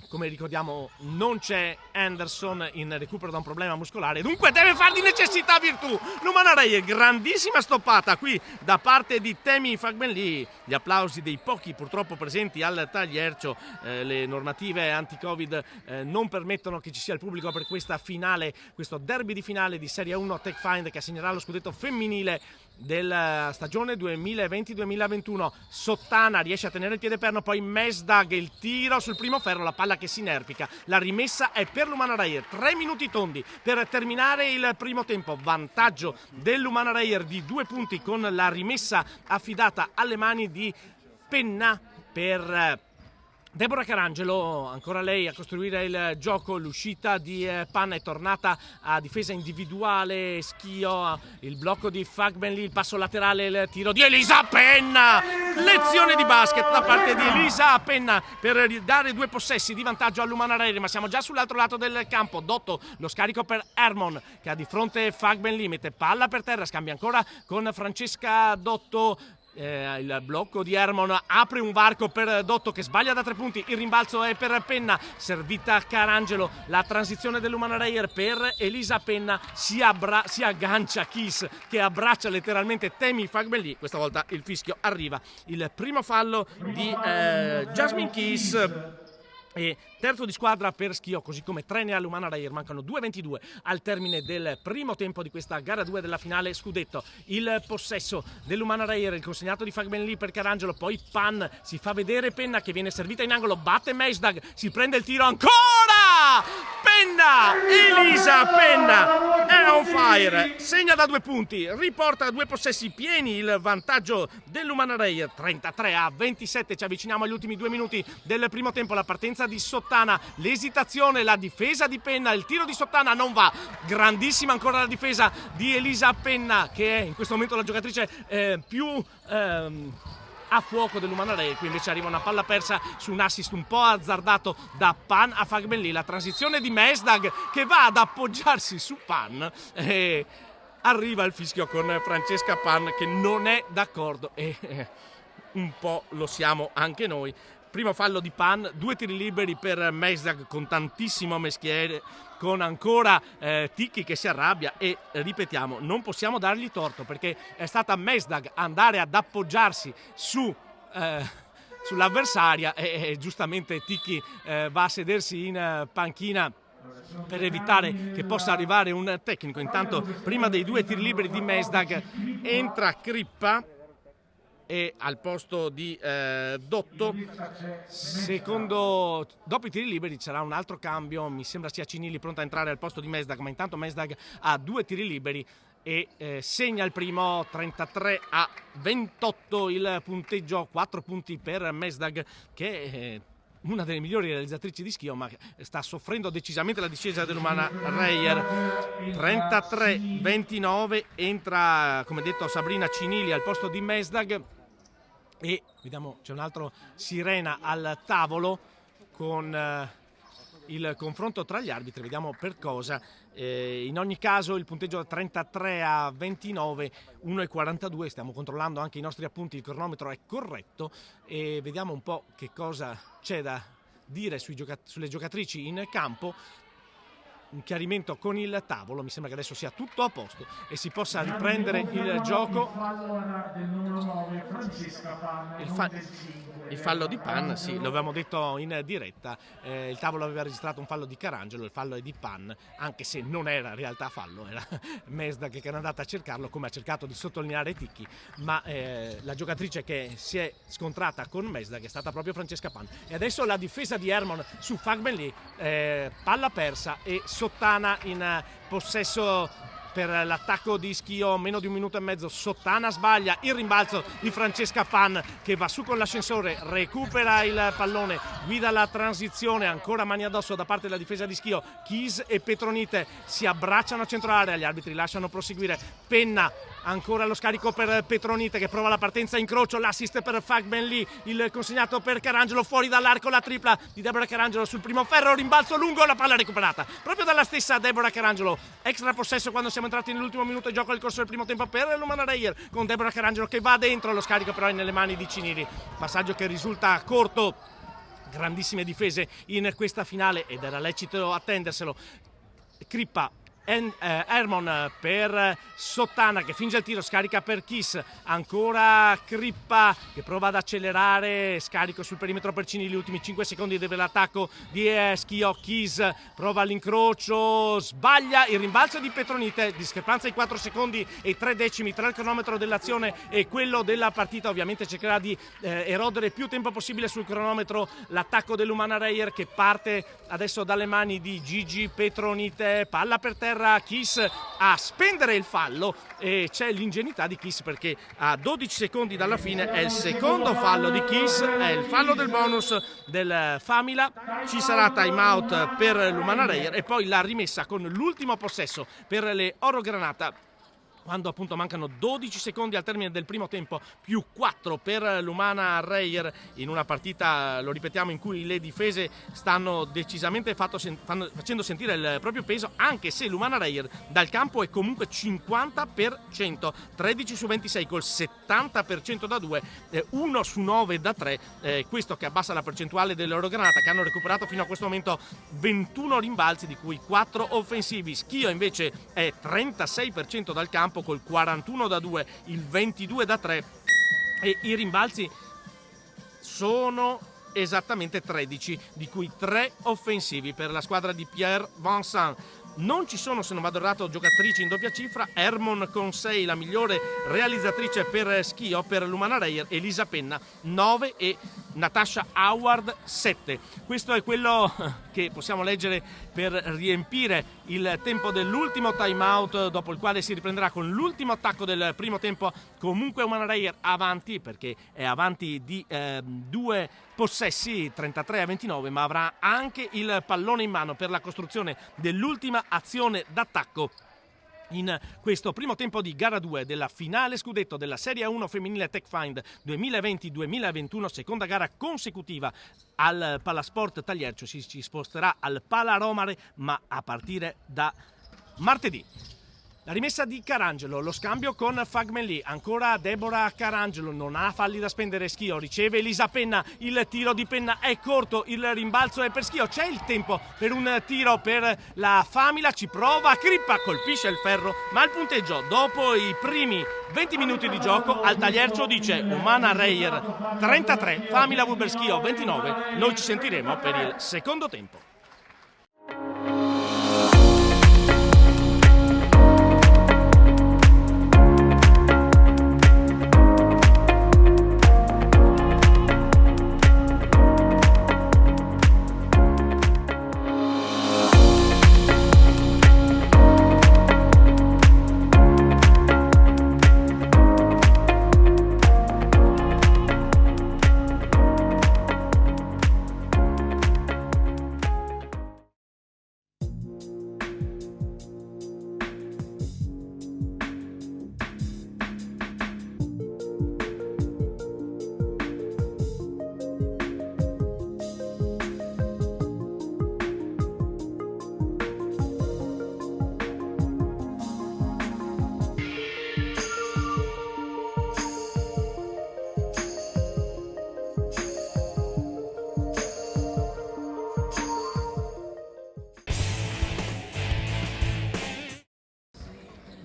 come ricordiamo non c'è Anderson in recupero da un problema muscolare, dunque deve far di necessità virtù l'Umana Reyer. Grandissima stoppata qui da parte di Temi Fagbenli, gli applausi dei pochi purtroppo presenti al Tagliercio, le normative anti-Covid non permettono che ci sia il pubblico per questa finale, questo derby di finale di Serie 1 Tech Find che assegnerà lo scudetto femminile della stagione 2020-2021. Sottana riesce a tenere il piede perno, poi Mesdag, il tiro sul primo ferro, la palla che si inerpica, la rimessa è per l'Umana Reyer. 3 minuti tondi per terminare il primo tempo, vantaggio dell'Umana Reyer di 2 punti con la rimessa affidata alle mani di Penna per Deborah Carangelo, ancora lei a costruire il gioco. L'uscita di Pan è tornata a difesa individuale, Schio, il blocco di Fagbenli, il passo laterale, il tiro di Elisa Penna, lezione di basket da parte di Elisa Penna per dare 2 possessi di vantaggio all'Umana Reyer, ma siamo già sull'altro lato del campo. Dotto, lo scarico per Hermon che ha di fronte Fagbenli, mette palla per terra, scambia ancora con Francesca Dotto. Il blocco di Hermon apre un varco per Dotto che sbaglia da 3 punti, il rimbalzo è per Penna, servita Carangelo, la transizione dell'Umana Reyer per Elisa Penna, si aggancia Kiss che abbraccia letteralmente Temi Fagbenli. Questa volta il fischio arriva, il primo fallo di Jasmine Kiss e terzo di squadra per Schio, così come 3 ne ha l'Umana Reyer. Mancano 2:22 al termine del primo tempo di questa gara 2 della finale scudetto. Il possesso dell'Umana Reyer, il consegnato di Fagbenli per Carangelo, poi Pan, si fa vedere Penna che viene servita in angolo, batte Mesdag, si prende il tiro ancora Penna, Elisa Penna è on fire, segna da 2 punti, riporta 2 possessi pieni, il vantaggio dell'Umana Reyer 33-27. Ci avviciniamo agli ultimi 2 minuti del primo tempo, la partenza di Sottana, l'esitazione, la difesa di Penna, il tiro di Sottana non va, grandissima ancora la difesa di Elisa Penna che è in questo momento la giocatrice più a fuoco dell'Umana Reyer. Qui invece arriva una palla persa su un assist un po' azzardato da Pan a Fagbenli, la transizione di Mesdag che va ad appoggiarsi su Pan e arriva il fischio con Francesca Pan che non è d'accordo e un po' lo siamo anche noi. Primo fallo di Pan, 2 tiri liberi per Mesdag con tantissimo mestiere, con ancora Ticchi che si arrabbia e ripetiamo, non possiamo dargli torto perché è stata Mesdag andare ad appoggiarsi sull'avversaria e giustamente Ticchi va a sedersi in panchina per evitare che possa arrivare un tecnico. Intanto prima dei 2 tiri liberi di Mesdag entra Crippa e al posto di Dotto, dopo i tiri liberi c'era un altro cambio, mi sembra sia Cinilli pronta a entrare al posto di Mesdag, ma intanto Mesdag ha 2 tiri liberi e segna il primo. 33-28 il punteggio, 4 punti per Mesdag che è una delle migliori realizzatrici di Schio, ma sta soffrendo decisamente la discesa dell'Umana Reyer. 33-29 entra, come detto, Sabrina Cinilli al posto di Mesdag e vediamo c'è un altro sirena al tavolo con il confronto tra gli arbitri, vediamo per cosa. In ogni caso il punteggio è 33-29, 1:42, stiamo controllando anche i nostri appunti, il cronometro è corretto e vediamo un po' che cosa c'è da dire sulle giocatrici in campo. Un chiarimento con il tavolo, mi sembra che adesso sia tutto a posto e si possa riprendere il gioco. Il fallo di Pan, sì, lo avevamo detto in diretta, il tavolo aveva registrato un fallo di Carangelo, il fallo è di Pan, anche se non era in realtà fallo, era Mesdag che era andata a cercarlo, come ha cercato di sottolineare Ticchi, ma la giocatrice che si è scontrata con Mesdag è stata proprio Francesca Pan. E adesso la difesa di Hermon su Fagbenli, palla persa e Sottana in possesso per l'attacco di Schio, meno di un minuto e mezzo. Sottana sbaglia il rimbalzo di Francesca Pan che va su con l'ascensore, recupera il pallone, guida la transizione, ancora mani addosso da parte della difesa di Schio. Kis e Petronite si abbracciano a centro area, gli arbitri lasciano proseguire. Penna, ancora lo scarico per Petronite che prova la partenza, incrocio, l'assist per Fagben Lee, il consegnato per Carangelo, fuori dall'arco la tripla di Deborah Carangelo sul primo ferro, rimbalzo lungo, la palla recuperata proprio dalla stessa Deborah Carangelo. Extra possesso quando siamo entrati nell'ultimo minuto di gioco del corso del primo tempo per l'Umana Reyer, con Deborah Carangelo che va dentro, lo scarico però è nelle mani di Ciniri, passaggio che risulta corto. Grandissime difese in questa finale ed era lecito attenderselo. Crippa, Hermon per Sottana che finge il tiro, scarica per Kiss, ancora Crippa che prova ad accelerare, scarico sul perimetro per Cini, gli ultimi 5 secondi dell'attacco di Schio. Kiss prova l'incrocio, sbaglia il rimbalzo di Petronite, discrepanza di 4 secondi e 3 decimi tra il cronometro dell'azione e quello della partita. Ovviamente cercherà di erodere più tempo possibile sul cronometro l'attacco dell'Umana Reyer che parte adesso dalle mani di Gigi Petronite, palla per terra, Kiss a spendere il fallo e c'è l'ingenuità di Kiss perché a 12 secondi dalla fine è il secondo fallo di Kiss, è il fallo del bonus del Famila. Ci sarà time out per l'Umana Reyer e poi la rimessa con l'ultimo possesso per le Oro Granata, quando appunto mancano 12 secondi al termine del primo tempo, più 4 per l'Umana Reyer in una partita, lo ripetiamo, in cui le difese stanno decisamente facendo sentire il proprio peso, anche se l'Umana Reyer dal campo è comunque 50%, 13 su 26 col 70% da 2, 1 su 9 da 3, questo che abbassa la percentuale dell'Oro Granata che hanno recuperato fino a questo momento 21 rimbalzi di cui 4 offensivi. Schio invece è 36% dal campo col 41 da 2, il 22 da 3 e i rimbalzi sono esattamente 13, di cui 3 offensivi per la squadra di Pierre Vincent. Non ci sono, se non vado errato, giocatrici in doppia cifra. Hermon con 6, la migliore realizzatrice per Schio, per l'Umana Reyer, Elisa Penna 9 e Natasha Howard 7. Questo è quello che possiamo leggere per riempire il tempo dell'ultimo time out, dopo il quale si riprenderà con l'ultimo attacco del primo tempo. Comunque Umana Reyer avanti, perché è avanti di 2 possessi, 33-29, ma avrà anche il pallone in mano per la costruzione dell'ultima azione d'attacco in questo primo tempo di gara 2 della finale scudetto della Serie 1 femminile TechFind 2020-2021, seconda gara consecutiva al Palasport Tagliercio. Si sposterà al Pala Romare, ma a partire da martedì. La rimessa di Carangelo, lo scambio con Fagben Lee, ancora Deborah Carangelo, non ha falli da spendere Schio, riceve Elisa Penna, il tiro di Penna è corto, il rimbalzo è per Schio, c'è il tempo per un tiro per la Famila, ci prova, Crippa colpisce il ferro, ma il punteggio dopo i primi 20 minuti di gioco al Tagliercio dice Umana Reyer 33, Famila Wuber Schio 29, noi ci sentiremo per il secondo tempo.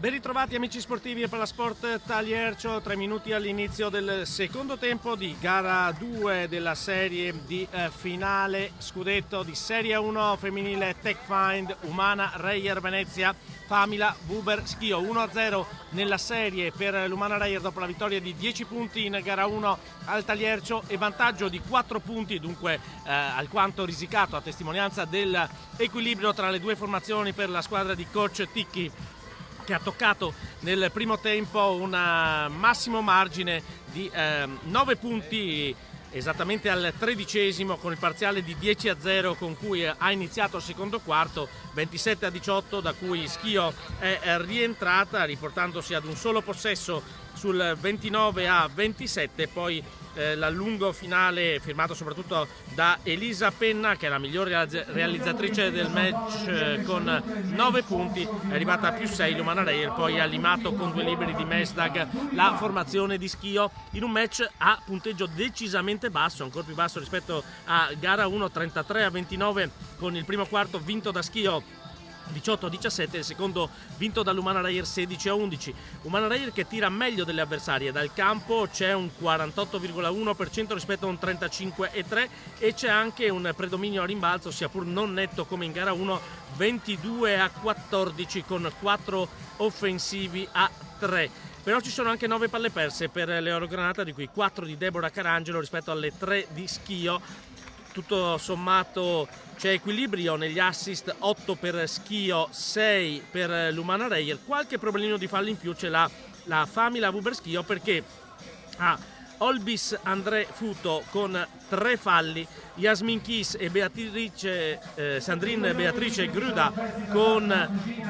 Ben ritrovati amici sportivi e Palasport Tagliercio, 3 minuti all'inizio del secondo tempo di gara 2 della serie di finale scudetto di Serie 1 femminile TechFind Umana Reyer Venezia Famila Wuber Schio. 1-0 nella serie per l'Umana Reyer dopo la vittoria di 10 punti in gara 1 al Tagliercio e vantaggio di 4 punti, dunque alquanto risicato, a testimonianza dell'equilibrio tra le due formazioni per la squadra di coach Ticchi. che ha toccato nel primo tempo un massimo margine di 9 punti, esattamente al 13° con il parziale di 10-0 con cui ha iniziato il secondo quarto, 27-18, da cui Schio è rientrata riportandosi ad un solo possesso sul 29-27, poi l'allungo finale firmato soprattutto da Elisa Penna, che è la miglior realizzatrice del match con 9 punti, è arrivata a più 6 Lumana Reyer, poi ha limato con 2 liberi di Mesdag la formazione di Schio in un match a punteggio decisamente basso, ancora più basso rispetto a gara 1, 33-29 con il primo quarto vinto da Schio 18-17, il secondo vinto da Lumana Reyer 16-11. Lumana Reyer che tira meglio delle avversarie dal campo, c'è un 48,1% rispetto a un 35,3% e c'è anche un predominio a rimbalzo, sia pur non netto come in gara 1, 22-14 con 4 offensivi a 3. Però ci sono anche 9 palle perse per le Orogranata, di cui 4 di Deborah Carangelo rispetto alle 3 di Schio. Tutto sommato c'è equilibrio negli assist, 8 per Schio, 6 per Lumana Reyer. Qualche problemino di falli in più ce l'ha la Famila Wuber Schio, perché Olbis André Futo con 3 falli, Yasmin Kiss e Sandrine Beatrice Gruda con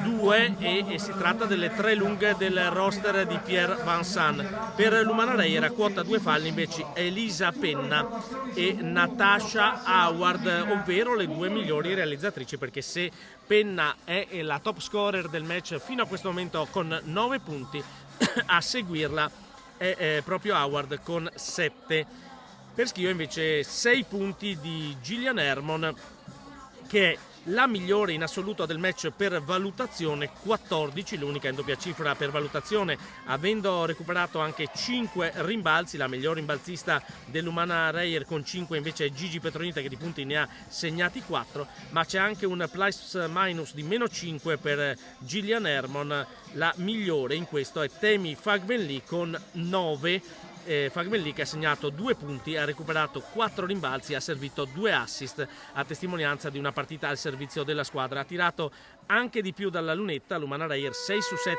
2 e si tratta delle 3 lunghe del roster di Pierre Vincent. Per Lumana Reyer a quota 2 falli invece Elisa Penna e Natasha Howard, ovvero le 2 migliori realizzatrici, perché se Penna è la top scorer del match fino a questo momento con 9 punti, a seguirla è proprio Howard con 7. Per Schio invece 6 punti di Gillian Hermon, che è la migliore in assoluto del match per valutazione, 14, l'unica in doppia cifra per valutazione, avendo recuperato anche 5 rimbalzi. La miglior rimbalzista dell'Umana Reyer con 5 invece è Gigi Petronita, che di punti ne ha segnati 4, ma c'è anche un plus minus di meno 5 per Gillian Hermon. La migliore in questo è Temi Fagbenli con 9. Fagbenli che ha segnato 2 punti, ha recuperato 4 rimbalzi, ha servito 2 assist, a testimonianza di una partita al servizio della squadra. Ha tirato anche di più dalla lunetta Lumana Reyer, 6 su 7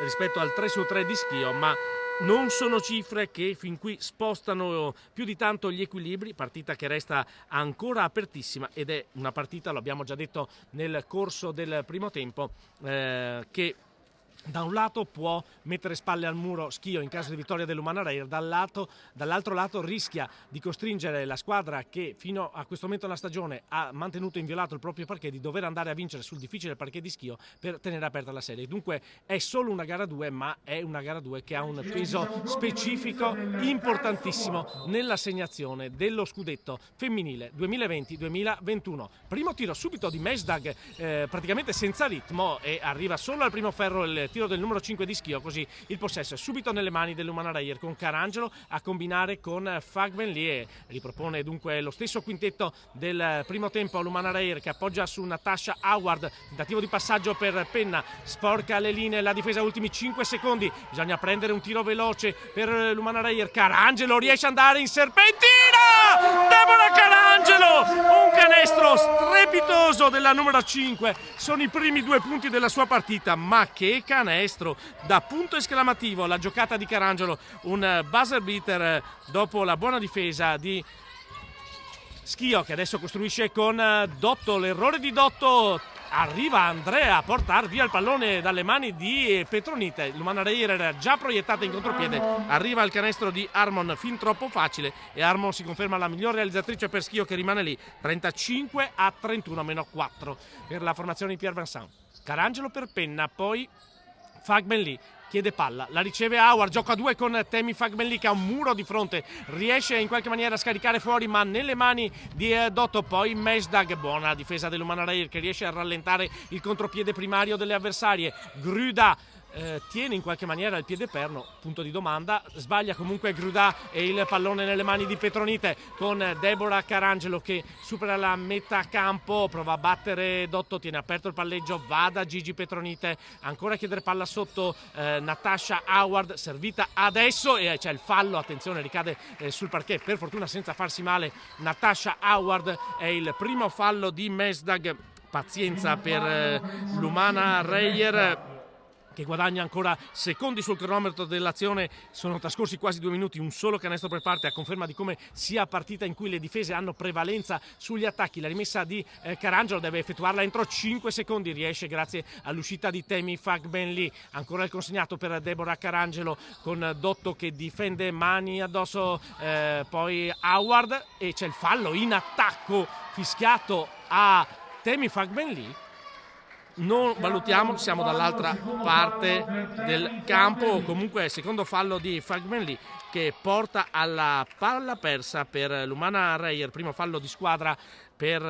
rispetto al 3 su 3 di Schio, ma non sono cifre che fin qui spostano più di tanto gli equilibri. Partita che resta ancora apertissima ed è una partita, lo abbiamo già detto nel corso del primo tempo, che da un lato può mettere spalle al muro Schio in caso di vittoria dell'Umana Reyer, dall'altro lato rischia di costringere la squadra, che fino a questo momento della stagione ha mantenuto inviolato il proprio parquet, di dover andare a vincere sul difficile parquet di Schio per tenere aperta la serie. Dunque è solo una gara 2, ma è una gara 2 che ha un peso specifico importantissimo nell'assegnazione dello scudetto femminile 2020-2021. Primo tiro subito di Mesdag, praticamente senza ritmo, e arriva solo al primo ferro il tiro del numero 5 di Schio, così il possesso è subito nelle mani dell'Umana Reyer, con Carangelo a combinare con Fagbenli, e ripropone dunque lo stesso quintetto del primo tempo l'Umana Reyer, che appoggia su Natasha Howard, tentativo di passaggio per Penna, sporca le linee, la difesa ultimi 5 secondi, bisogna prendere un tiro veloce per l'Umana Reyer. Carangelo riesce ad andare in serpentina, Deborah Carangelo, un canestro strepitoso della numero 5, sono i primi 2 punti della sua partita, ma che canestro, da punto esclamativo la giocata di Carangelo, un buzzer beater dopo la buona difesa di Schio, che adesso costruisce con Dotto. L'errore di Dotto, arriva Andrea a portare via il pallone dalle mani di Petronite. L'Umana Reyer era già proiettata in contropiede, arriva il canestro di Harmon fin troppo facile e Harmon si conferma la miglior realizzatrice per Schio, che rimane lì 35-31 meno 4 per la formazione di Pierre Vincent. Carangelo per Penna, poi Fagbenli chiede palla, la riceve Howard, gioca a 2 con Temi Fagbenli, che ha un muro di fronte, riesce in qualche maniera a scaricare fuori, ma nelle mani di Dotto. Poi Mesdag, buona difesa dell'Umana Reyer, che riesce a rallentare il contropiede primario delle avversarie. Gruda tiene in qualche maniera il piede perno, punto di domanda, sbaglia comunque Gruda e il pallone nelle mani di Petronite, con Deborah Carangelo che supera la metà campo, prova a battere Dotto, tiene aperto il palleggio, va da Gigi Petronite, ancora a chiedere palla sotto Natasha Howard, servita adesso e c'è il fallo, attenzione, ricade sul parquet, per fortuna senza farsi male Natasha Howard. È il primo fallo di Mesdag, pazienza per l'Umana Reyer, che guadagna ancora secondi sul cronometro dell'azione. Sono trascorsi quasi 2 minuti, un solo canestro per parte, a conferma di come sia partita in cui le difese hanno prevalenza sugli attacchi. La rimessa di Carangelo deve effettuarla entro 5 secondi, riesce grazie all'uscita di Temi Fagbenli. Ancora il consegnato per Deborah Carangelo con Dotto che difende, mani addosso, poi Howard, e c'è il fallo in attacco fischiato a Temi Fagbenli. Non valutiamo, siamo dall'altra parte del campo. Comunque secondo fallo di Fagbenli che porta alla palla persa per l'Umana Reyer, primo fallo di squadra per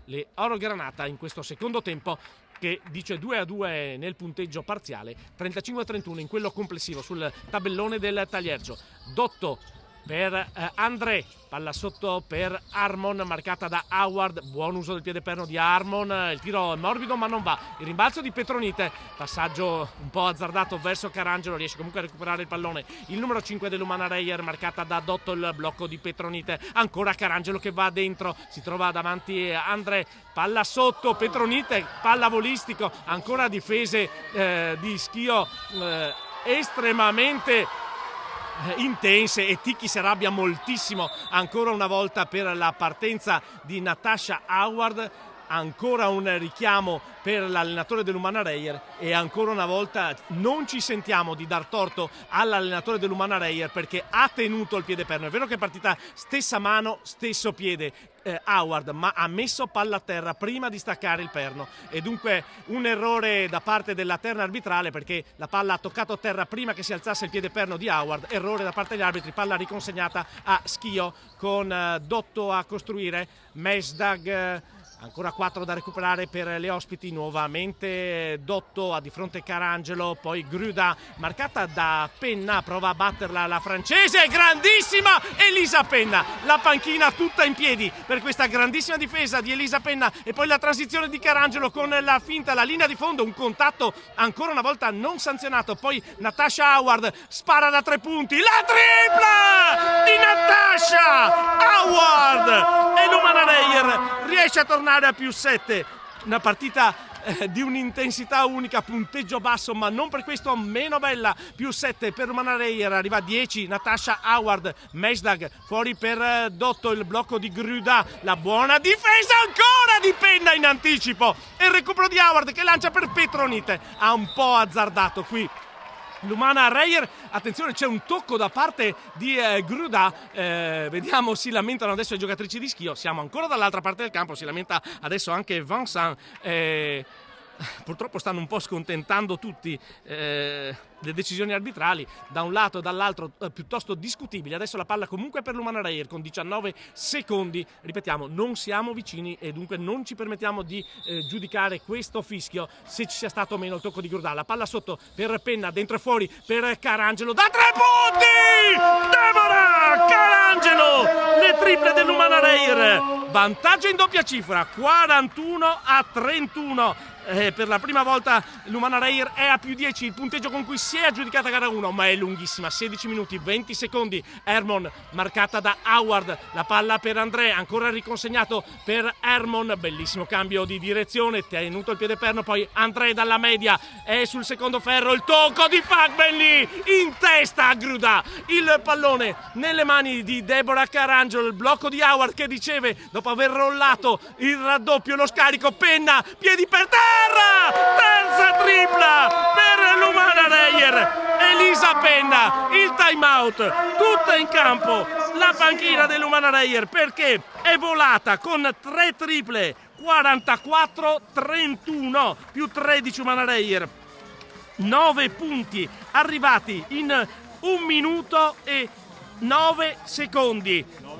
le Oro Granata in questo secondo tempo, che dice 2-2 nel punteggio parziale, 35-31 in quello complessivo sul tabellone del Taliercio. Dotto per André, palla sotto per Harmon, marcata da Howard, buon uso del piede perno di Harmon, il tiro è morbido ma non va, il rimbalzo di Petronite, passaggio un po' azzardato verso Carangelo, riesce comunque a recuperare il pallone, il numero 5 dell'Umana Reyer, marcata da Dotto, il blocco di Petronite, ancora Carangelo che va dentro, si trova davanti André, palla sotto, Petronite, palla volistico, ancora difese di Schio estremamente intense, e Ticchi si arrabbia moltissimo ancora una volta per la partenza di Natasha Howard. Ancora un richiamo per l'allenatore dell'Umana Reyer e ancora una volta non ci sentiamo di dar torto all'allenatore dell'Umana Reyer perché ha tenuto il piede perno. È vero che è partita stessa mano, stesso piede Howard, ma ha messo palla a terra prima di staccare il perno, e dunque un errore da parte della terna arbitrale perché la palla ha toccato a terra prima che si alzasse il piede perno di Howard. Errore da parte degli arbitri, palla riconsegnata a Schio con Dotto a costruire, Mesdag. Ancora 4 da recuperare per le ospiti, nuovamente Dotto, ha di fronte Carangelo, poi Gruda, marcata da Penna, prova a batterla la francese, grandissima Elisa Penna, la panchina tutta in piedi per questa grandissima difesa di Elisa Penna, e poi la transizione di Carangelo con la finta, la linea di fondo, un contatto ancora una volta non sanzionato, poi Natasha Howard spara da 3 punti, la tripla di Natasha Howard, e l'Umana Reyer riesce a tornare a +7, una partita di un'intensità unica, punteggio basso ma non per questo meno bella. +7 per l'Umana Reyer, arriva a 10 Natasha Howard, Mesdag fuori per Dotto, il blocco di Gruda, la buona difesa ancora di Penna in anticipo, e il recupero di Howard che lancia per Petronite, ha un po' azzardato qui l'Umana Reyer. Attenzione, c'è un tocco da parte di Gruda, vediamo, si lamentano adesso le giocatrici di Schio, siamo ancora dall'altra parte del campo, si lamenta adesso anche Vincent, purtroppo stanno un po' scontentando tutti le decisioni arbitrali da un lato e dall'altro piuttosto discutibili. Adesso la palla comunque per l'Umana Reyer con 19 secondi, ripetiamo, non siamo vicini e dunque non ci permettiamo di giudicare questo fischio, se ci sia stato o meno il tocco di Gruda. La palla sotto per Penna, dentro e fuori per Carangelo, da 3 punti Deborah Carangelo, le triple dell'Umana Reyer, vantaggio in doppia cifra, 41-31. Per la prima volta l'Umana Reyer è a +10, il punteggio con cui si è aggiudicata gara 1, ma è lunghissima, 16 minuti 20 secondi. Hermon, marcata da Howard, la palla per André, ancora riconsegnato per Hermon, bellissimo cambio di direzione, tenuto il piede perno, poi André dalla media è sul secondo ferro, il tocco di Fagbenli in testa a Gruda, il pallone nelle mani di Deborah Carangelo, il blocco di Howard che riceve dopo aver rollato il raddoppio, lo scarico, Penna, piedi per terra, terza tripla per l'Umana Reyer, Elisa Penna, il time out, tutta in campo la panchina dell'Umana Reyer perché è volata con 3 triple, 44-31, +13 Umana Reyer, 9 punti arrivati in 1 minuto e 9 secondi.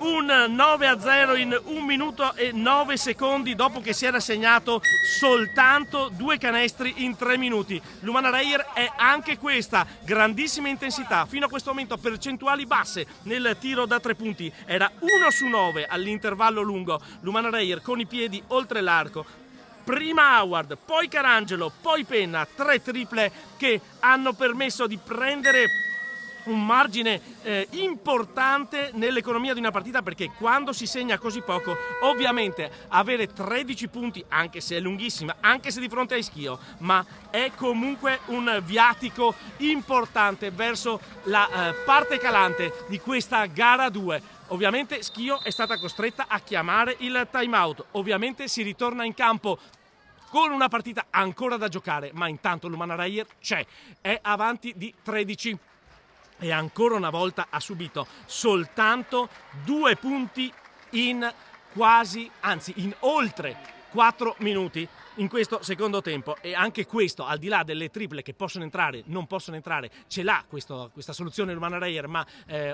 Un 9-0 in 1 minuto e 9 secondi dopo che si era segnato soltanto 2 canestri in 3 minuti. L'Umana Reyer è anche questa, grandissima intensità, fino a questo momento percentuali basse nel tiro da 3 punti, era 1 su 9 all'intervallo lungo. L'Umana Reyer con i piedi oltre l'arco, prima Howard, poi Carangelo, poi Penna, 3 triple che hanno permesso di prendere un margine importante nell'economia di una partita, perché quando si segna così poco, ovviamente avere 13 punti, anche se è lunghissima, anche se di fronte a Schio, ma è comunque un viatico importante verso la parte calante di questa gara 2. Ovviamente Schio è stata costretta a chiamare il time out, ovviamente si ritorna in campo con una partita ancora da giocare, ma intanto l'Umana Reyer c'è, è avanti di 13 e ancora una volta ha subito soltanto 2 punti in oltre 4 minuti in questo secondo tempo. E anche questo, al di là delle triple che possono entrare, non possono entrare, ce l'ha questa soluzione l'Umana Reyer, ma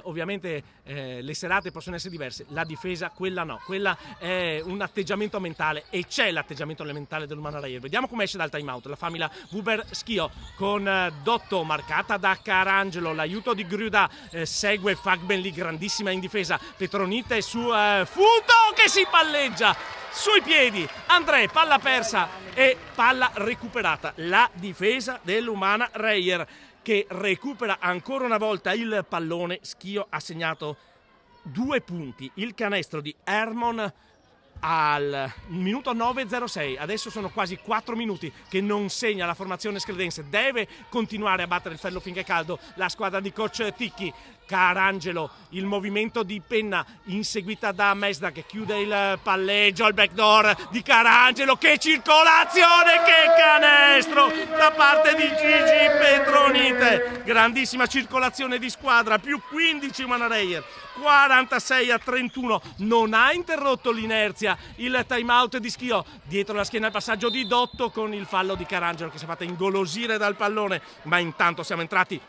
ovviamente le serate possono essere diverse. La difesa, quella no, quella è un atteggiamento mentale, e c'è l'atteggiamento mentale dell'Umana Reyer. Vediamo come esce dal time out la famiglia Wuber Schio con Dotto marcata da Carangelo, l'aiuto di Gruda, segue Fagbenli, grandissima in difesa, Petronite su Futo che si palleggia sui piedi, André, palla persa e palla recuperata. La difesa dell'Umana Reyer che recupera ancora una volta il pallone. Schio ha segnato 2 punti, il canestro di Hermon al minuto 9.06, adesso sono quasi 4 minuti che non segna la formazione scredense. Deve continuare a battere il ferro finché è caldo la squadra di coach Ticchi. Carangelo, il movimento di Penna inseguita da Mesda che chiude il palleggio al backdoor di Carangelo. Che circolazione, che canestro da parte di Gigi Petronite, grandissima circolazione di squadra, più 15 Umana Reyer, 46-31, non ha interrotto l'inerzia il time out di Schio. Dietro la schiena il passaggio di Dotto con il fallo di Carangelo che si è fatta ingolosire dal pallone, ma intanto siamo entrati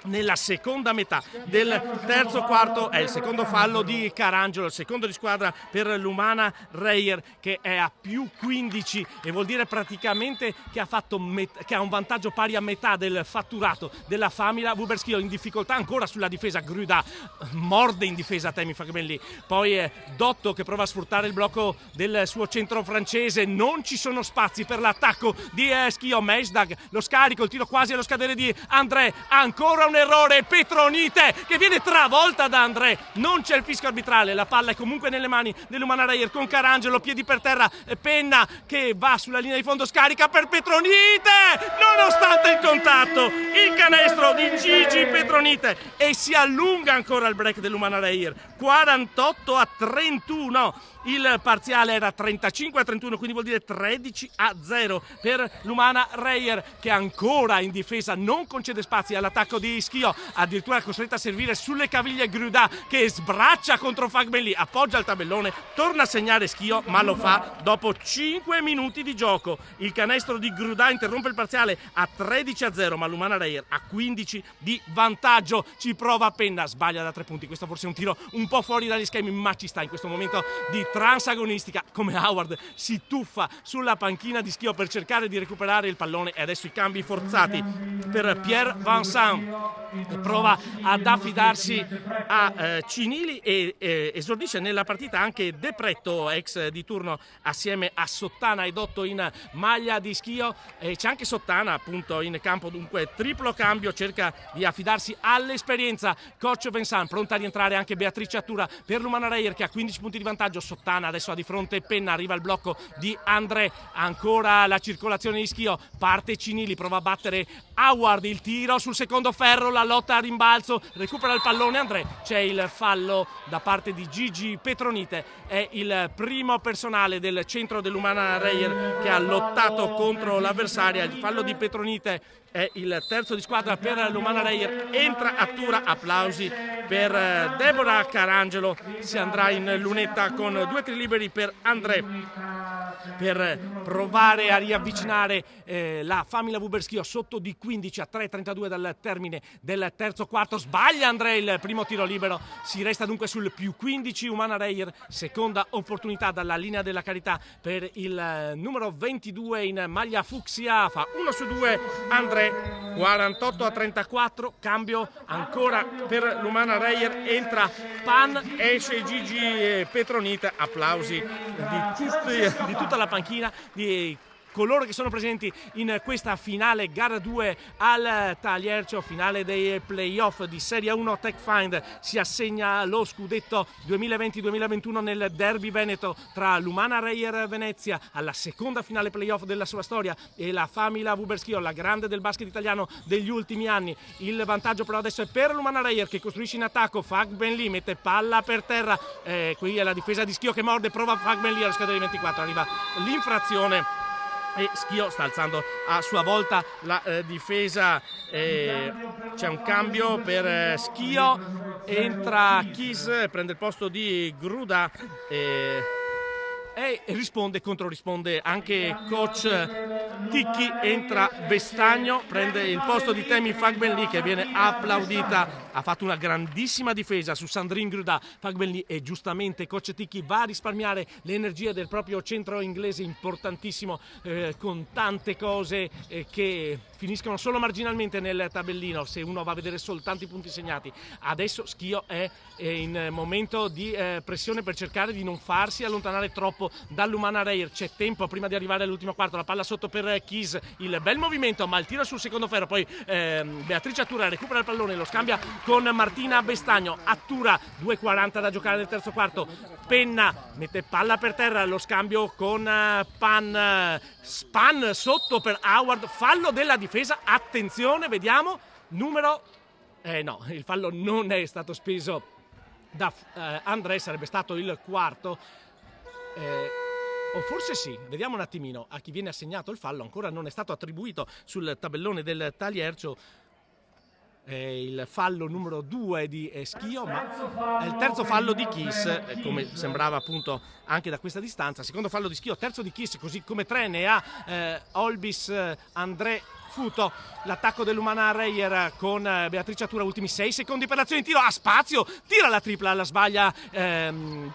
nella seconda metà del terzo quarto. È il secondo fallo di Carangelo, il secondo di squadra per l'Umana Reyer che è a più 15 e vuol dire praticamente che ha un vantaggio pari a metà del fatturato della famiglia Wuber Schio. In difficoltà ancora sulla difesa Gruda, morde in difesa Temi Fagbenli, poi Dotto che prova a sfruttare il blocco del suo centro francese, non ci sono spazi per l'attacco di Schio. Mesdag, lo scarico, il tiro quasi allo scadere di André, ancora un errore, Petronite che viene travolta da André, non c'è il fischio arbitrale, la palla è comunque nelle mani dell'Umana Reyer con Carangelo, piedi per terra, Penna che va sulla linea di fondo, scarica per Petronite, nonostante il contatto, il canestro di Gigi Petronite, e si allunga ancora il break dell'Umana Reyer, 48-31. Il parziale era 35-31, quindi vuol dire 13-0 per l'Umana Reyer che ancora in difesa non concede spazi all'attacco di Schio, addirittura costretta a servire sulle caviglie Gruda che sbraccia contro Fagbenli, appoggia il tabellone, torna a segnare Schio, ma lo fa dopo 5 minuti di gioco. Il canestro di Gruda interrompe il parziale a 13-0, ma l'Umana Reyer a 15 di vantaggio. Ci prova Penna, sbaglia da 3 punti, questo forse è un tiro un po' fuori dagli schemi, ma ci sta in questo momento di transagonistica. Come Howard si tuffa sulla panchina di Schio per cercare di recuperare il pallone, e adesso i cambi forzati per Pierre Vincent, prova ad affidarsi a Cinili e esordisce nella partita anche De Pretto, ex di turno assieme a Sottana e Dotto in maglia di Schio, e c'è anche Sottana appunto in campo, dunque triplo cambio, cerca di affidarsi all'esperienza coach Vincent. Pronta a rientrare anche Beatrice Attura per l'Umana Reyer che ha 15 punti di vantaggio. Sottana adesso ha di fronte Penna, arriva il blocco di André, ancora la circolazione di Schio, parte Cinili, prova a battere Howard, il tiro sul secondo ferro, la lotta a rimbalzo, recupera il pallone André, c'è il fallo da parte di Gigi Petronite, è il primo personale del centro dell'Umana Reyer che ha lottato contro l'avversaria. Il fallo di Petronite è il terzo di squadra per l'Umana Reyer, entra Attura, applausi per Deborah Carangelo, si andrà in lunetta con 2 tiri liberi per André per provare a riavvicinare la famiglia Wuber Schio sotto di 15 a 3:32 dal termine del terzo quarto. Sbaglia André il primo tiro libero, si resta dunque sul più 15 Umana Reyer, seconda opportunità dalla linea della carità per il numero 22 in maglia fucsia, fa 1 su 2 André. 48-34, cambio ancora per l'Umana Reyer, entra Pan, esce Gigi Petronite, applausi di tutta la panchina di coloro che sono presenti in questa finale gara 2 al Taliercio, finale dei playoff di Serie 1. TechFind si assegna lo scudetto 2020-2021 nel derby veneto tra l'Umana Reyer Venezia, alla seconda finale playoff della sua storia, e la Famila Wuberschio, la grande del basket italiano degli ultimi anni. Il vantaggio però adesso è per l'Umana Reyer, che costruisce in attacco. Fagbenli mette palla per terra, qui è la difesa di Schio che morde, prova Fagbenli allo scadere di 24, arriva l'infrazione e Schio sta alzando a sua volta la difesa. C'è un cambio per Schio, entra Kis, prende il posto di Gruda e controrisponde anche coach Ticchi. Entra Bestagno, prende il posto di Temi Fagbenli, che viene applaudita. Ha fatto una grandissima difesa su Sandrine Gruda Fagbenli, e giustamente coach Ticchi va a risparmiare le energie del proprio centro inglese, importantissimo, con tante cose che finiscono solo marginalmente nel tabellino se uno va a vedere soltanto i punti segnati. Adesso Schio è in momento di pressione per cercare di non farsi allontanare troppo dall'Umana Reyer. C'è tempo prima di arrivare all'ultimo quarto, la palla sotto per Kis, il bel movimento ma il tiro sul secondo ferro, poi Beatrice Attura recupera il pallone, lo scambia con Martina Bestagno. Attura, 2:40 da giocare nel terzo quarto, Penna mette palla per terra, lo scambio con Span sotto per Howard, fallo della difesa, attenzione, vediamo, no, il fallo non è stato speso da André, sarebbe stato il quarto, o forse sì, vediamo un attimino a chi viene assegnato il fallo, ancora non è stato attribuito sul tabellone del Taliercio. Il fallo numero 2 di Schio, ma è il terzo fallo di Kis, come sembrava appunto anche da questa distanza. Secondo fallo di Schio, terzo di Kis, così come 3 ne ha Olbis André Futo. L'attacco dell'Umana Reyer con Beatrice Attura, ultimi 6 secondi per l'azione di tiro, ha spazio, tira la tripla, la sbaglia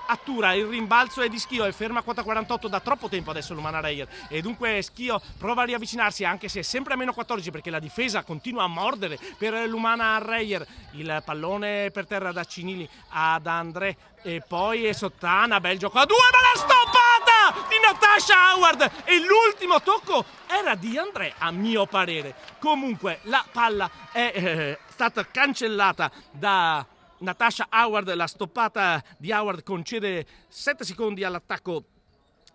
Attura, il rimbalzo è di Schio, è ferma a quota 48 da troppo tempo adesso l'Umana Reyer, e dunque Schio prova a riavvicinarsi, anche se è sempre a meno 14 perché la difesa continua a mordere per l'Umana Reyer. Il pallone per terra da Cinili ad André, e poi è Sottana, bel gioco a 2, ma la stoppata di Natasha Howard, e l'ultimo tocco era di André a mio parere. Comunque la palla è stata cancellata da Natasha Howard, la stoppata di Howard concede 7 secondi all'attacco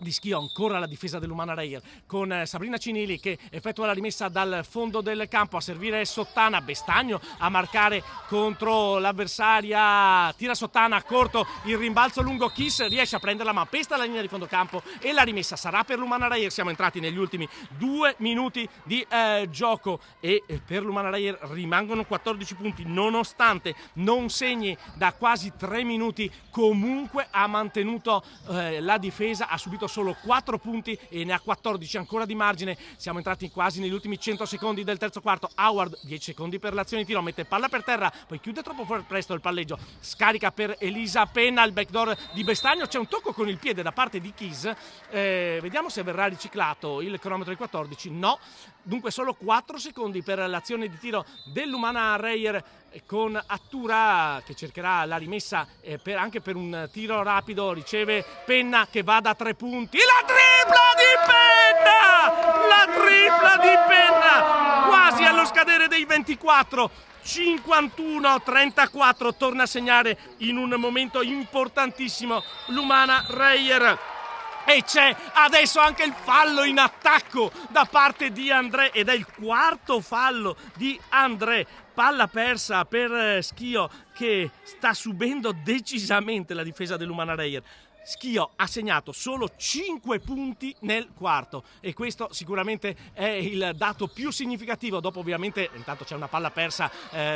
di Schio. Ancora la difesa dell'Umana Reyer con Sabrina Cinili che effettua la rimessa dal fondo del campo, a servire Sottana, Bestagno a marcare contro l'avversaria, tira Sottana corto, il rimbalzo lungo, Kis riesce a prenderla ma pesta la linea di fondo campo e la rimessa sarà per l'Umana Reyer. Siamo entrati negli ultimi 2 minuti di gioco e per l'Umana Reyer rimangono 14 punti nonostante non segni da quasi 3 minuti. Comunque ha mantenuto la difesa, ha subito solo 4 punti e ne ha 14 ancora di margine. Siamo entrati quasi negli ultimi 100 secondi del terzo quarto. Howard 10 secondi per l'azione di tiro, mette palla per terra, poi chiude troppo presto il palleggio, scarica per Elisa Penna, il backdoor di Bestagno, c'è un tocco con il piede da parte di Kis, vediamo se verrà riciclato il cronometro di 14, no, dunque solo 4 secondi per l'azione di tiro dell'Umana Reyer con Attura che cercherà la rimessa anche per un tiro rapido, riceve Penna che va da 3 punti, la tripla di Penna quasi allo scadere dei 24, 51-34, torna a segnare in un momento importantissimo l'Umana Reyer. E c'è adesso anche il fallo in attacco da parte di André ed è il quarto fallo di André. Palla persa per Schio che sta subendo decisamente la difesa dell'Umana Reyer. Schio ha segnato solo 5 punti nel quarto e questo sicuramente è il dato più significativo. Dopo ovviamente intanto c'è una palla persa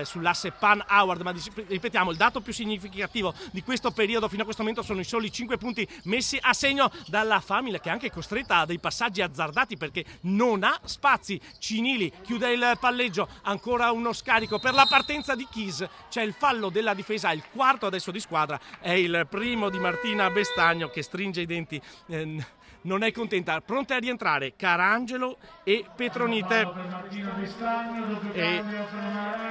sull'asse Pan-Howard, ma ripetiamo, il dato più significativo di questo periodo fino a questo momento sono i soli 5 punti messi a segno dalla Famila, che è anche costretta a dei passaggi azzardati perché non ha spazi. Cinili chiude il palleggio, ancora uno scarico per la partenza di Kis, c'è il fallo della difesa, il quarto adesso di squadra, è il primo di Martina Bestagno che stringe i denti non è contenta. Pronte a rientrare Carangelo e Petronite, e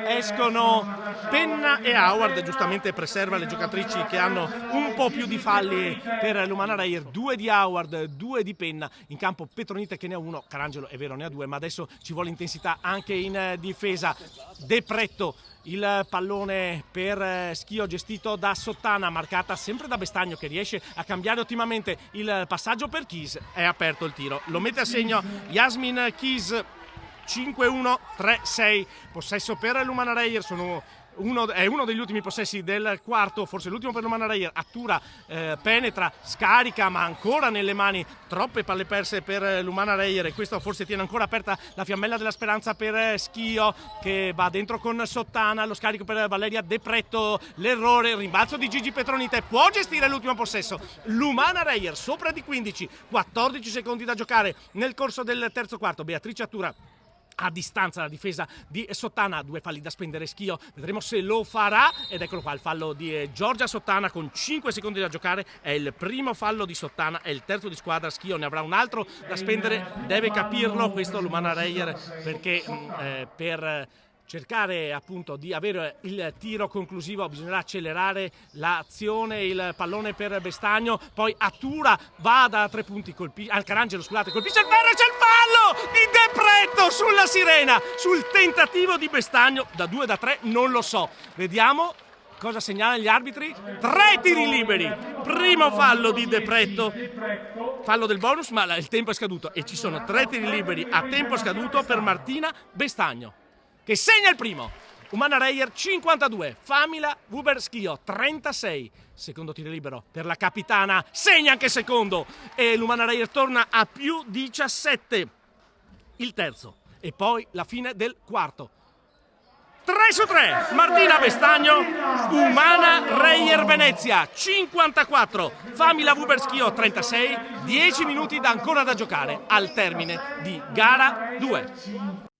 escono Penna e Howard, giustamente preserva le giocatrici che hanno un po' più di falli per l'Umana Reyer, 2 di Howard, 2 di Penna. In campo Petronite che ne ha 1, Carangelo è vero ne ha 2, ma adesso ci vuole intensità anche in difesa. De Pretto, il pallone per Schio gestito da Sottana, marcata sempre da Bestagno che riesce a cambiare ottimamente il passaggio per Keys. È aperto il tiro, lo mette a segno Yasmin Keys. 5-1, 3-6, possesso per l'Umana Reyer, è uno degli ultimi possessi del quarto, forse l'ultimo per l'Umana Reyer. Attura, penetra, scarica, ma ancora nelle mani, troppe palle perse per l'Umana Reyer, e questo forse tiene ancora aperta la fiammella della speranza per Schio, che va dentro con Sottana. Lo scarico per Valeria De Pretto, l'errore, il rimbalzo di Gigi Petronite, può gestire l'ultimo possesso l'Umana Reyer, sopra di 15, 14 secondi da giocare nel corso del terzo quarto. Beatrice Attura a distanza la difesa di Sottana, 2 falli da spendere Schio, vedremo se lo farà, ed eccolo qua il fallo di Giorgia Sottana con 5 secondi da giocare. È il primo fallo di Sottana, è il terzo di squadra. Schio ne avrà un altro da spendere, deve capirlo questo l'Umana Reyer, perché per cercare appunto di avere il tiro conclusivo bisognerà accelerare l'azione. Il pallone per Bestagno, poi Attura va da 3 punti, Carangelo colpisce il ferro, c'è il fallo di De Pretto sulla sirena, sul tentativo di Bestagno da 2 da 3 non lo so, vediamo cosa segnalano gli arbitri. 3 tiri liberi, primo fallo di De Pretto, fallo del bonus, ma il tempo è scaduto e ci sono 3 tiri liberi a tempo scaduto per Martina Bestagno, che segna il primo. Umana Reyer 52, Famila Wuber Schio 36. Secondo tiro libero per la capitana, segna anche secondo e l'Umana Reyer torna a più 17. Il terzo e poi la fine del quarto. 3 su 3, Martina Bestagno, Umana Reyer Venezia 54, Famila Wuber Schio 36, 10 minuti ancora da giocare al termine di gara 2.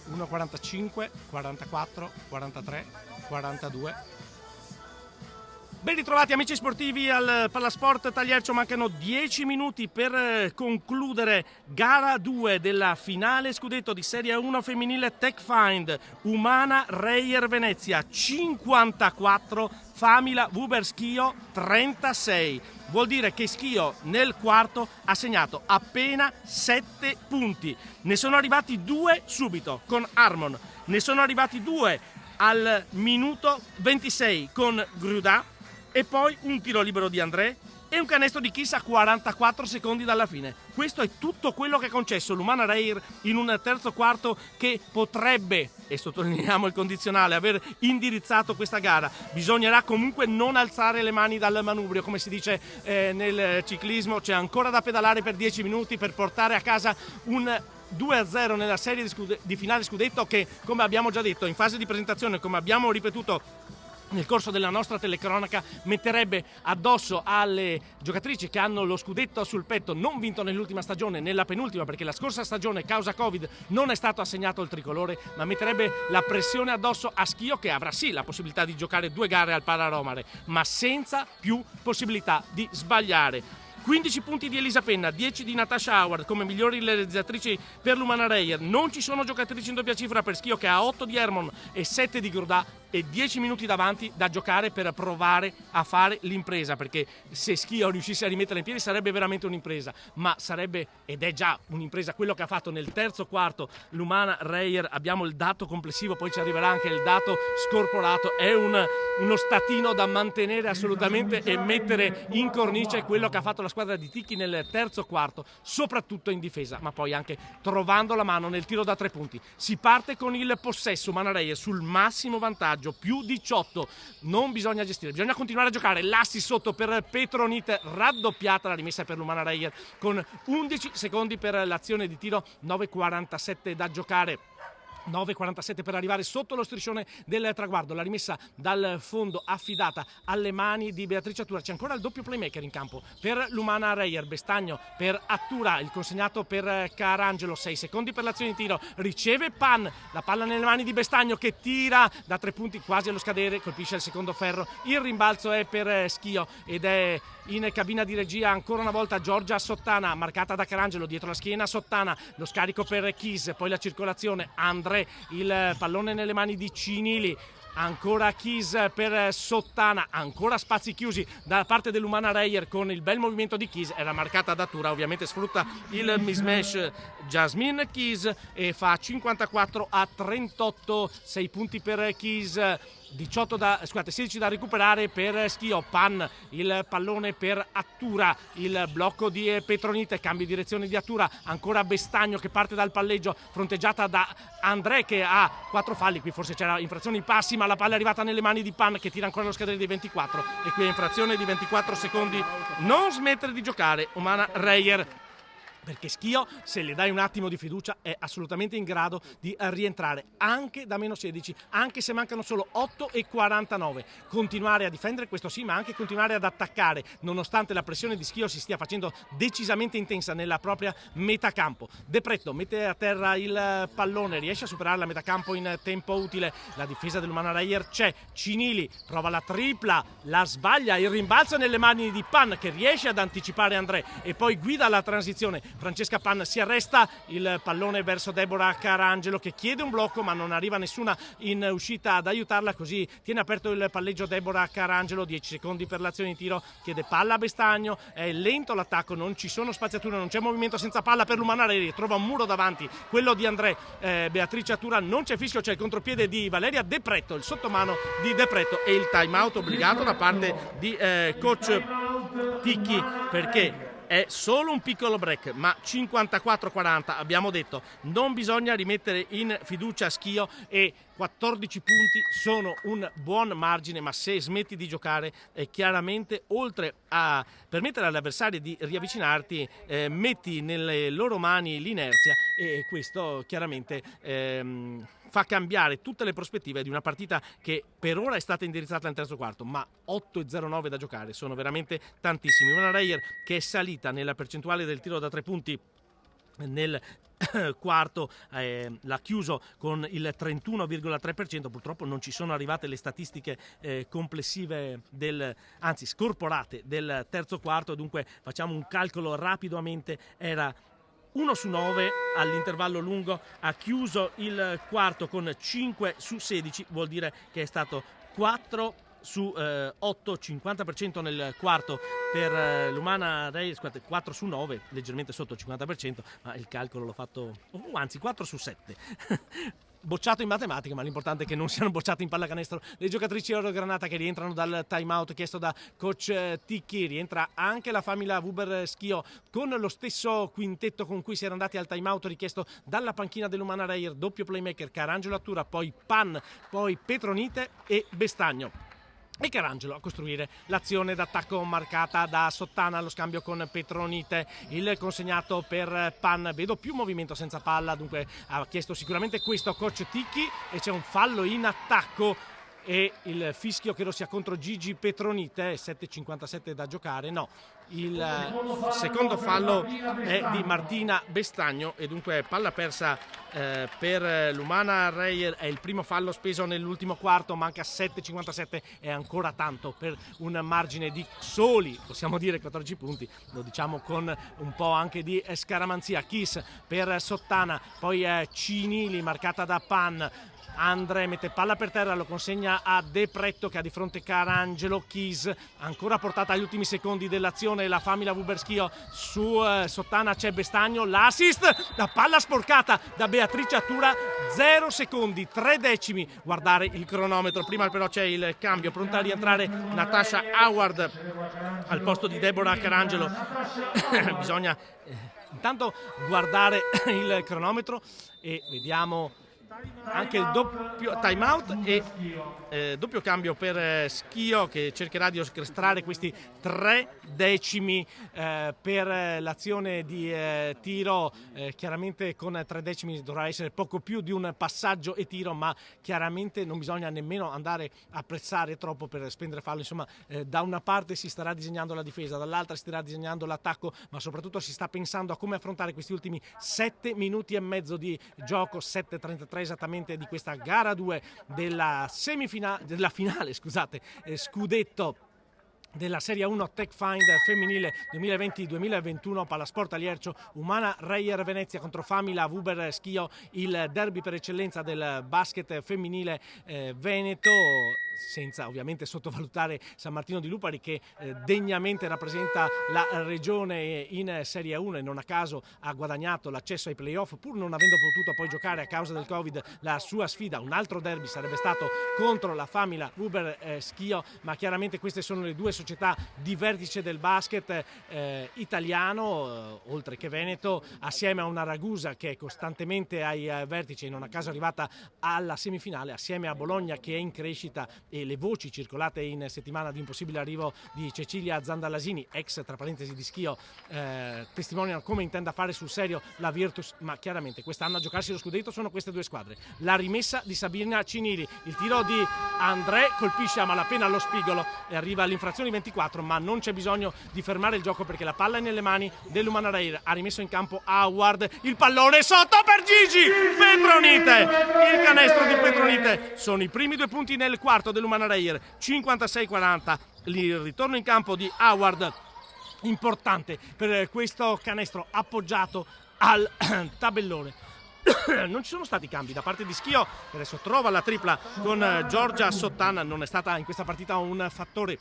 Uno 45, 44, 43, 42. Ben ritrovati amici sportivi al Palasport Tagliercio, mancano 10 minuti per concludere gara 2 della finale scudetto di Serie 1 femminile Tech Find. Umana Reyer Venezia 54, Famila Wuber Schio 36. Vuol dire che Schio nel quarto ha segnato appena 7 punti. Ne sono arrivati 2 subito con Harmon, ne sono arrivati 2 al minuto 26 con Gruda, e poi un tiro libero di André e un canestro di Kiss a 44 secondi dalla fine. Questo è tutto quello che ha concesso l'Umana Reyer in un terzo quarto che potrebbe, e sottolineiamo il condizionale, aver indirizzato questa gara. Bisognerà comunque non alzare le mani dal manubrio, come si dice nel ciclismo. C'è ancora da pedalare per 10 minuti per portare a casa un 2-0 nella serie di finale scudetto che, come abbiamo già detto in fase di presentazione, come abbiamo ripetuto nel corso della nostra telecronaca, metterebbe addosso alle giocatrici che hanno lo scudetto sul petto non vinto nell'ultima stagione, nella penultima, perché la scorsa stagione causa Covid non è stato assegnato il tricolore, ma metterebbe la pressione addosso a Schio, che avrà sì la possibilità di giocare 2 gare al Pararomare, ma senza più possibilità di sbagliare. 15 punti di Elisa Penna, 10 di Natasha Howard come migliori realizzatrici per l'Umana Reyer. Non ci sono giocatrici in doppia cifra per Schio, che ha 8 di Hermon e 7 di Gurdà e 10 minuti davanti da giocare per provare a fare l'impresa, perché se Schio riuscisse a rimetterla in piedi sarebbe veramente un'impresa, ma sarebbe, ed è già un'impresa, quello che ha fatto nel terzo quarto l'Umana Reyer. Abbiamo il dato complessivo, poi ci arriverà anche il dato scorporato. È uno statino da mantenere assolutamente e mettere in cornice quello che ha fatto la squadra di Ticchi nel terzo quarto, soprattutto in difesa, ma poi anche trovando la mano nel tiro da 3 punti. Si parte con il possesso, Umana Reyer sul massimo vantaggio, più 18, non bisogna gestire, bisogna continuare a giocare. L'assist sotto per Petronite, raddoppiata la rimessa per l'Umana Reyer con 11 secondi per l'azione di tiro, 9:47 da giocare. 9:47 per arrivare sotto lo striscione del traguardo. La rimessa dal fondo affidata alle mani di Beatrice Attura. C'è ancora il doppio playmaker in campo per l'Umana Reyer. Bestagno per Attura, il consegnato per Carangelo. 6 secondi per l'azione di tiro. Riceve Pan, la palla nelle mani di Bestagno che tira da 3 punti quasi allo scadere, colpisce il secondo ferro. Il rimbalzo è per Schio ed è in cabina di regia ancora una volta Giorgia Sottana, marcata da Carangelo, dietro la schiena Sottana, lo scarico per Kis, poi la circolazione André, il pallone nelle mani di Cinili, ancora Kis per Sottana, ancora spazi chiusi da parte dell'Umana Reyer con il bel movimento di Kis, era marcata da Tura, ovviamente sfrutta il mismatch Jasmine Kis e fa 54-38, 6 punti per Kis, 16 da recuperare per Schio. Pan, il pallone per Attura, il blocco di Petronite, cambio di direzione di Attura, ancora Bestagno che parte dal palleggio, fronteggiata da André che ha 4 falli, qui forse c'era infrazione in passi, ma la palla è arrivata nelle mani di Pan che tira ancora lo scadere dei 24 e qui è infrazione di 24 secondi. Non smettere di giocare Umana Reyer, perché Schio, se le dai un attimo di fiducia, è assolutamente in grado di rientrare anche da meno 16, anche se mancano solo 8:49. Continuare a difendere, questo sì, ma anche continuare ad attaccare, nonostante la pressione di Schio si stia facendo decisamente intensa nella propria metacampo. De Pretto mette a terra il pallone, riesce a superare la metacampo in tempo utile, la difesa dell'Umana Reyer c'è, Cinili prova la tripla, la sbaglia, il rimbalzo nelle mani di Pan che riesce ad anticipare André e poi guida la transizione. Francesca Pan si arresta, il pallone verso Deborah Carangelo che chiede un blocco ma non arriva nessuna in uscita ad aiutarla, così tiene aperto il palleggio Deborah Carangelo. 10 secondi per l'azione di tiro, chiede palla a Bestagno, è lento l'attacco, non ci sono spaziature, non c'è movimento senza palla per l'Umana Reyer, trova un muro davanti, quello di André. Beatrice Attura, non c'è fischio, c'è il contropiede di Valeria De Pretto, il sottomano di De Pretto e il time out obbligato da parte di coach Ticchi, perché è solo un piccolo break, ma 54-40, abbiamo detto, non bisogna rimettere in fiducia Schio e 14 punti sono un buon margine, ma se smetti di giocare chiaramente, oltre a permettere agli avversari di riavvicinarti, metti nelle loro mani l'inerzia e questo chiaramente fa cambiare tutte le prospettive di una partita che per ora è stata indirizzata nel terzo quarto, ma 8:09 da giocare sono veramente tantissimi. Una Reyer che è salita nella percentuale del tiro da 3 punti nel quarto, l'ha chiuso con il 31,3%. Purtroppo non ci sono arrivate le statistiche complessive scorporate del terzo quarto, dunque facciamo un calcolo rapidamente. Era 1 su 9 all'intervallo lungo, ha chiuso il quarto con 5 su 16, vuol dire che è stato 4 su 8, 50% nel quarto per l'Umana Reyer, 4 su 9, leggermente sotto il 50%, ma il calcolo l'ho fatto, anzi 4 su 7. Bocciato in matematica, ma l'importante è che non siano bocciati in pallacanestro le giocatrici Oro Granata che rientrano dal time out chiesto da coach Ticchi. Rientra anche la famiglia Huber Schio con lo stesso quintetto con cui si era andati al time out richiesto dalla panchina dell'Umana Reyer, doppio playmaker Carangelo Attura, poi Pan, poi Petronite e Bestagno. e Carangelo a costruire l'azione d'attacco marcata da Sottana allo scambio con Petronite. Il consegnato per Pan, vedo più movimento senza palla, dunque ha chiesto sicuramente questo coach Ticchi, e c'è un fallo in attacco e il fischio credo sia contro Gigi Petronite. 7:57 da giocare. No, il secondo fallo è di Martina Bestagno e dunque palla persa per l'Umana Reyer. È il primo fallo speso nell'ultimo quarto, manca 7:57, è ancora tanto per un margine di soli, possiamo dire, 14 punti, lo diciamo con un po' anche di scaramanzia. Kiss per Sottana, poi Cinili marcata da Pan. Andre mette palla per terra, lo consegna a De Pretto che ha di fronte Carangelo. Kiss ancora portata agli ultimi secondi dell'azione, la famiglia Vuberschio su Sottana, c'è Bestagno, l'assist, la palla sporcata da Beatrice Attura. 0 secondi 3 decimi, guardare il cronometro. Prima però c'è il cambio, pronta a rientrare Natasha Howard al posto di Deborah Carangelo. Bisogna intanto guardare il cronometro e vediamo anche il doppio time out e doppio cambio per Schio, che cercherà di orchestrare questi 3 decimi per l'azione di tiro. Chiaramente con 3 decimi dovrà essere poco più di un passaggio e tiro, ma chiaramente non bisogna nemmeno andare a prezzare troppo per spendere fallo. Insomma, da una parte si starà disegnando la difesa, dall'altra si starà disegnando l'attacco, ma soprattutto si sta pensando a come affrontare questi ultimi 7 minuti e mezzo di gioco. 7:33 esattamente di questa gara 2 della finale, scudetto della Serie 1 Tech Find femminile 2020-2021. Palasport Taliercio, Umana Reyer Venezia contro Famila Wuber Schio, il derby per eccellenza del basket femminile veneto, senza ovviamente sottovalutare San Martino di Lupari che degnamente rappresenta la regione in Serie 1 e non a caso ha guadagnato l'accesso ai playoff, pur non avendo potuto poi giocare a causa del Covid la sua sfida. Un altro derby sarebbe stato contro la Famila Wuber Schio, ma chiaramente queste sono le due società di vertice del basket italiano, oltre che veneto, assieme a una Ragusa che è costantemente ai vertici e non a caso arrivata alla semifinale, assieme a Bologna che è in crescita, e le voci circolate in settimana di un possibile arrivo di Cecilia Zandalasini, ex tra parentesi di Schio, testimoniano come intenda fare sul serio la Virtus, ma chiaramente quest'anno a giocarsi lo scudetto sono queste due squadre. La rimessa di Sabina Cinili, il tiro di André colpisce a malapena lo spigolo e arriva all'infrazione 24, ma non c'è bisogno di fermare il gioco perché la palla è nelle mani dell'Umana Reyer. Ha rimesso in campo Howard, il pallone sotto per Gigi Petronite, il canestro di Petronite. Sono i primi 2 punti nel quarto dell'Umana Reyer, 56-40. Il ritorno in campo di Howard importante per questo canestro appoggiato al tabellone. Non ci sono stati cambi da parte di Schio, che adesso trova la tripla con Giorgia Sottana. Non è stata in questa partita un fattore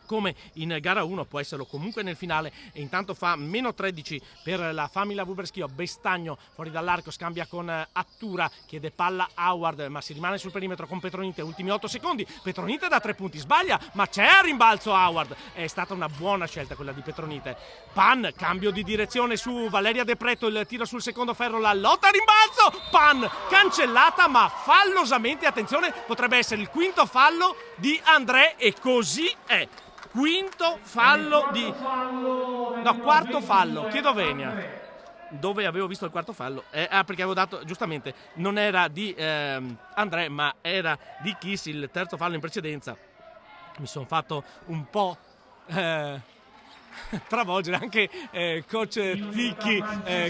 come in gara 1, può esserlo comunque nel finale, e intanto fa meno 13 per la Famila Wuber Schio. Bestagno fuori dall'arco, scambia con Attura, chiede palla Howard, ma si rimane sul perimetro con Petronite. Ultimi 8 secondi, Petronite da 3 punti, sbaglia, ma c'è a rimbalzo Howard. È stata una buona scelta quella di Petronite. Pan, cambio di direzione su Valeria De Pretto, il tiro sul secondo ferro, la lotta a rimbalzo, Pan cancellata ma fallosamente. Attenzione, potrebbe essere il quinto fallo di André, e così è. Quarto fallo, chiedo venia. Dove avevo visto il quarto fallo? Perché avevo dato, giustamente, non era di André, ma era di Kiss, il terzo fallo in precedenza. Mi sono fatto un po' travolgere, anche coach Ticchi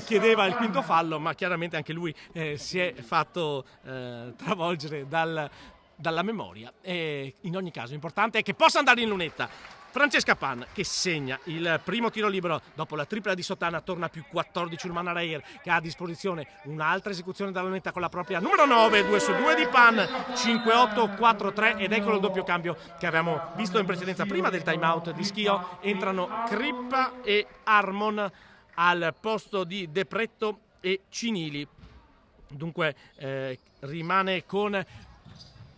chiedeva il quinto fallo, ma chiaramente anche lui si è fatto travolgere dalla memoria. E in ogni caso l'importante è che possa andare in lunetta. Francesca Pan che segna il primo tiro libero dopo la tripla di Sottana, torna più 14 Umana Reyer, che ha a disposizione un'altra esecuzione dalla lunetta con la propria numero 9, 2 su 2 di Pan, 5-8, 4-3, ed eccolo il doppio cambio che avevamo visto in precedenza prima del time out di Schio. Entrano Crippa e Armon al posto di De Pretto e Cinili. Dunque rimane con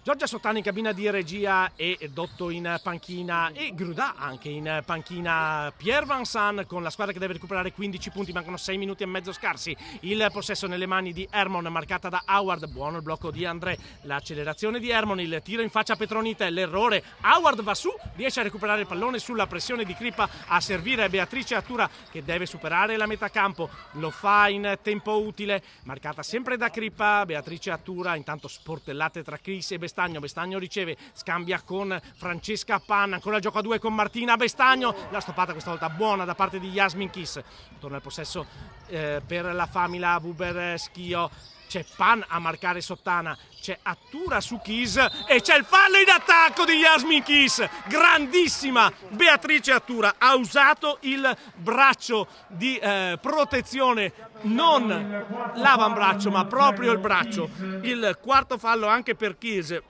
Giorgia Sottana in cabina di regia e Dotto in panchina e Grudà anche in panchina. Pierre Vincent con la squadra che deve recuperare 15 punti, mancano 6 minuti e mezzo scarsi. Il possesso nelle mani di Hermon, marcata da Howard, buono il blocco di André, l'accelerazione di Hermon, il tiro in faccia a Petronite, l'errore, Howard va su, riesce a recuperare il pallone sulla pressione di Crippa, a servire Beatrice Attura che deve superare la metà campo, lo fa in tempo utile, marcata sempre da Crippa, Beatrice Attura, intanto sportellate tra Chris e Bestagno riceve, scambia con Francesca Pan, ancora il gioco a due con Martina Bestagno, la stoppata questa volta buona da parte di Yasmin Kiss, torna il possesso per la famiglia Wuber Schio, c'è Pan a marcare Sottana, c'è Attura su Kiss e c'è il fallo in attacco di Yasmin Kiss, grandissima Beatrice Attura, ha usato il braccio di protezione, non l'avambraccio ma proprio il braccio, il quarto fallo anche per Kiss,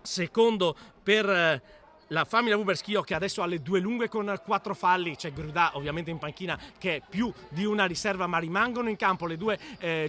secondo per la famiglia Wuber Schio che adesso ha le due lunghe con 4 falli, c'è Grudà ovviamente in panchina che è più di una riserva, ma rimangono in campo le due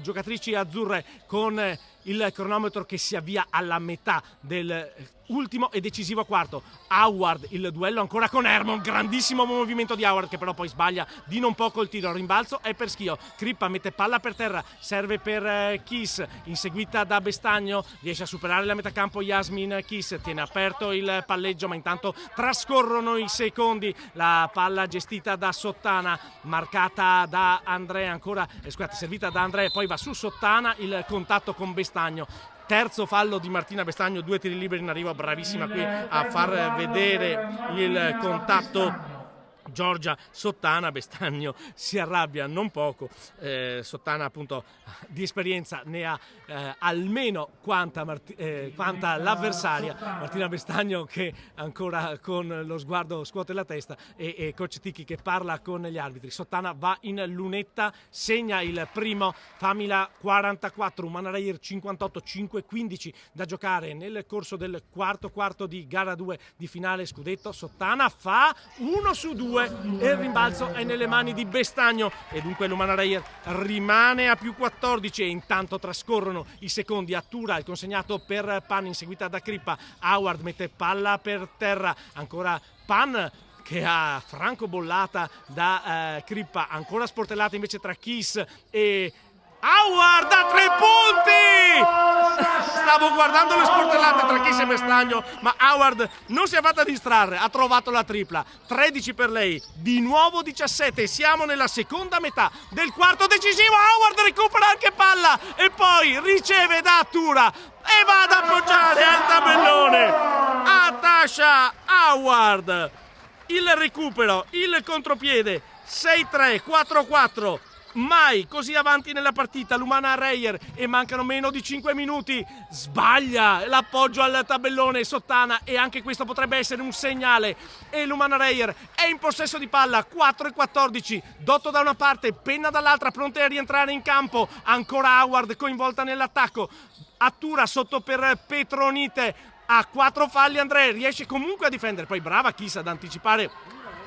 giocatrici azzurre con il cronometro che si avvia alla metà del ultimo e decisivo quarto. Howard, il duello ancora con Hermon, grandissimo movimento di Howard che però poi sbaglia di non poco il tiro, il rimbalzo è per Schio, Crippa mette palla per terra, serve per Kiss, inseguita da Bestagno, riesce a superare la metà campo Yasmin Kiss, tiene aperto il palleggio ma intanto trascorrono i secondi, la palla gestita da Sottana, marcata da Andrea, ancora scusate, servita da Andrea, poi va su Sottana, il contatto con Bestagno. Terzo fallo di Martina Bestagno, 2 tiri liberi in arrivo, bravissima qui a far vedere il contatto Giorgia Sottana. Bestagno si arrabbia non poco, Sottana appunto di esperienza ne ha almeno quanta l'avversaria. Martina Bestagno che ancora con lo sguardo scuote la testa e coach Ticchi che parla con gli arbitri. Sottana va in lunetta, segna il primo, Famila 44, Umana Reyer 58, 5-15 da giocare nel corso del quarto di gara 2 di finale scudetto. Sottana fa 1-2 e il rimbalzo è nelle mani di Bestagno e dunque l'Umana Reyer rimane a più 14 e intanto trascorrono i secondi. Attura il consegnato per Pan inseguita da Crippa, Howard mette palla per terra, ancora Pan che ha francobollata da Crippa, ancora sportellata invece tra Kiss e Howard a 3 punti! Stavo guardando le sportellate tra Kiss e Bestagno, ma Howard non si è fatta distrarre, ha trovato la tripla. 13 per lei, di nuovo 17, siamo nella seconda metà del quarto decisivo. Howard recupera anche palla e poi riceve da Attura e va ad appoggiare al tabellone a Tasha Howard. Il recupero, il contropiede, 6-3, 4-4. Mai così avanti nella partita l'Umana Reyer e mancano meno di 5 minuti, sbaglia l'appoggio al tabellone Sottana e anche questo potrebbe essere un segnale e l'Umana Reyer è in possesso di palla, 4-14, Dotto da una parte, Penna dall'altra, pronte a rientrare in campo, ancora Howard coinvolta nell'attacco, Attura sotto per Petronite, ha 4 falli Andrea, riesce comunque a difendere, poi brava Kiss ad anticipare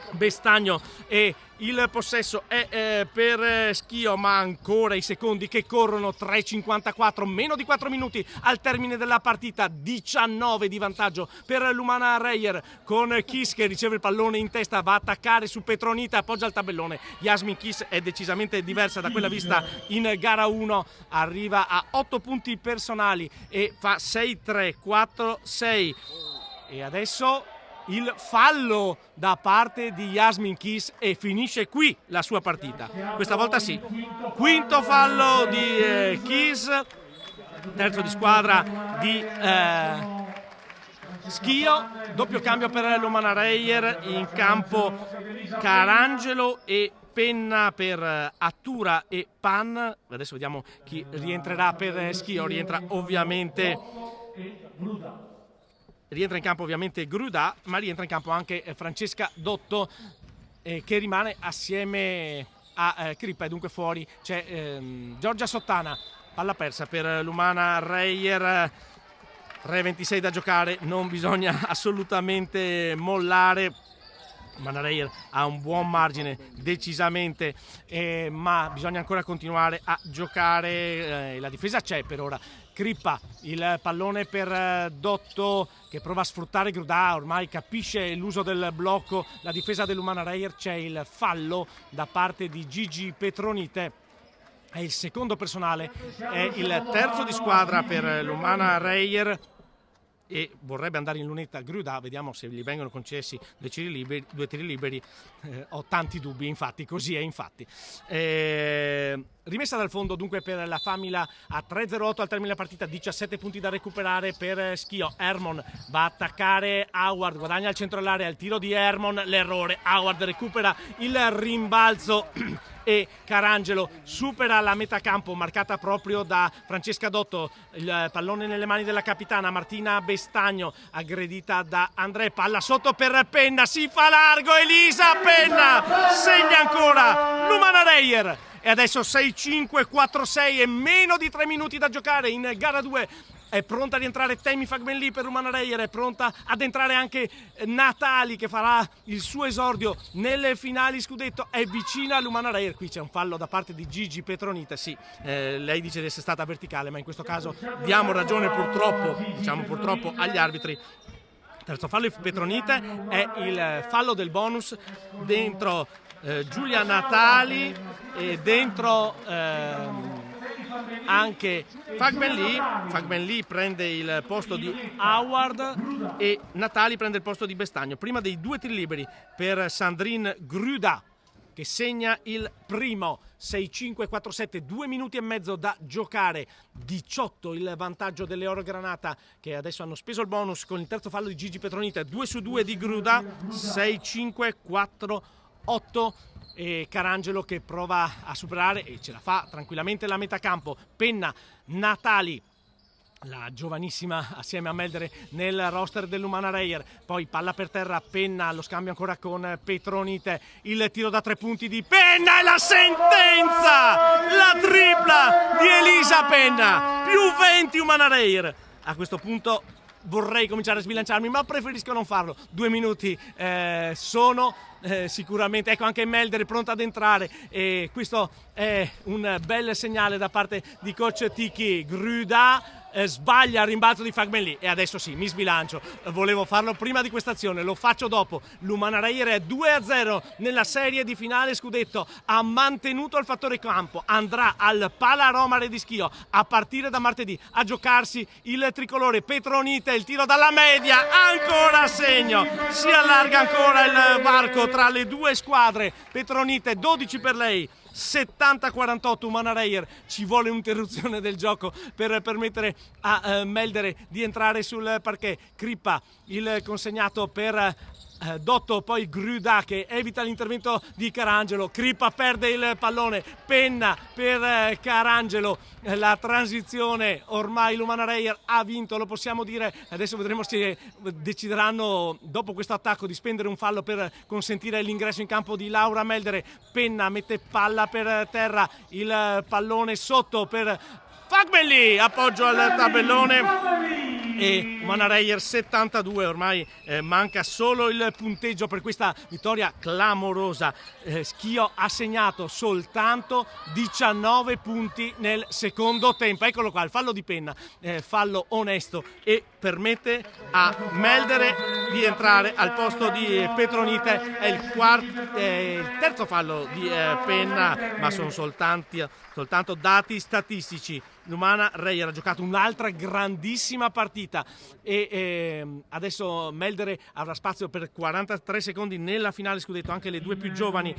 Bestagno e il possesso è per Schio, ma ancora i secondi che corrono, 3:54, meno di 4 minuti al termine della partita, 19 di vantaggio per l'Umana Reyer con Kiss che riceve il pallone in testa, va a attaccare su Petronita, appoggia il tabellone. Yasmin Kiss è decisamente diversa da quella vista in gara 1, arriva a 8 punti personali e fa 6-3, 4-6 e adesso il fallo da parte di Yasmin Kiss e finisce qui la sua partita. Questa volta sì. Quinto fallo di Kiss, terzo di squadra di Schio, doppio cambio per l'Umana Reyer, in campo Carangelo e Penna per Attura e Pan. Adesso vediamo chi rientrerà per Schio, rientra in campo ovviamente Grudà, ma rientra in campo anche Francesca Dotto che rimane assieme a Crippa e dunque fuori c'è Giorgia Sottana, palla persa per l'Umana Reyer, 3:26 da giocare, non bisogna assolutamente mollare Manareyer ha un buon margine decisamente, ma bisogna ancora continuare a giocare, la difesa c'è per ora. Crippa, il pallone per Dotto che prova a sfruttare Grudà, ormai capisce l'uso del blocco, la difesa dell'Umana-Reyer, c'è il fallo da parte di Gigi Petronite, è il secondo personale, è il terzo di squadra per l'Umana-Reyer e vorrebbe andare in lunetta Grudà, vediamo se gli vengono concessi due tiri liberi, ho tanti dubbi, infatti, così è infatti. Rimessa dal fondo dunque per la Famila a 3-0-8 al termine della partita, 17 punti da recuperare per Schio. Hermon va a attaccare Howard, guadagna al centro dell'area, il tiro di Hermon, l'errore, Howard recupera il rimbalzo e Carangelo supera la metà campo marcata proprio da Francesca Dotto, il pallone nelle mani della capitana Martina Bestagno, aggredita da André, palla sotto per Penna, si fa largo, Elisa Penna segna ancora l'Umana-Reyer e adesso 6-5, 4-6 e meno di 3 minuti da giocare in gara 2. È pronta a rientrare Temi Fagbenli per l'Umana-Reyer, è pronta ad entrare anche Natali che farà il suo esordio nelle finali scudetto, è vicina all'Umana-Reyer. Qui c'è un fallo da parte di Gigi Petronite, sì, lei dice di essere stata verticale, ma in questo caso diamo ragione purtroppo agli arbitri. Terzo fallo di Petronite, è il fallo del bonus dentro Giulia Natali e dentro anche Fagbenli prende il posto di Howard e Natali prende il posto di Bestagno. Prima dei due tiri liberi per Sandrine Grudà che segna il primo. 6-5-4-7, 2 minuti e mezzo da giocare, 18 il vantaggio delle Oro Granata che adesso hanno speso il bonus con il terzo fallo di Gigi Petronite, 2 su 2 di Grudà, 6-5-4-8 e Carangelo che prova a superare e ce la fa tranquillamente la metà campo. Penna, Natali, la giovanissima assieme a Meldere nel roster dell'Umana-Reyer, poi palla per terra, Penna, lo scambio ancora con Petronite, il tiro da 3 punti di Penna e la sentenza, la tripla di Elisa Penna, più 20 Umana-Reyer. A questo punto vorrei cominciare a sbilanciarmi, ma preferisco non farlo. 2 minuti sono sicuramente, ecco anche Meldere pronta ad entrare e questo è un bel segnale da parte di coach Tiki. Grudà sbaglia il rimbalzo di Fagbenli e adesso sì, mi sbilancio, volevo farlo prima di questa azione, lo faccio dopo. L'Umana-Reyer è 2-0 nella serie di finale scudetto, ha mantenuto il fattore campo, andrà al Pala Roma Re di Schio a partire da martedì a giocarsi il tricolore. Petronite, il tiro dalla media, ancora a segno, si allarga ancora il varco tra le due squadre. Petronite, 12 per lei, 70-48 Umana-Reyer, ci vuole un'interruzione del gioco per permettere a Meldere di entrare sul parquet. Crippa, il consegnato per Dotto, poi Grudà che evita l'intervento di Carangelo, Crippa perde il pallone, Penna per Carangelo, la transizione, ormai l'Umana-Reyer ha vinto, lo possiamo dire. Adesso vedremo se decideranno dopo questo attacco di spendere un fallo per consentire l'ingresso in campo di Laura Meldere. Penna mette palla per terra, il pallone sotto per Fagbenli, appoggio al tabellone e Umana-Reyer 72, ormai manca solo il punteggio per questa vittoria clamorosa. Schio ha segnato soltanto 19 punti nel secondo tempo, eccolo qua il fallo di Penna, fallo onesto e permette a Meldere di entrare al posto di Petronite. È il terzo fallo di Penna, ma sono soltanto dati statistici. L'Umana-Reyer ha giocato un'altra grandissima partita e adesso Meldere avrà spazio per 43 secondi nella finale scudetto, anche le due più giovani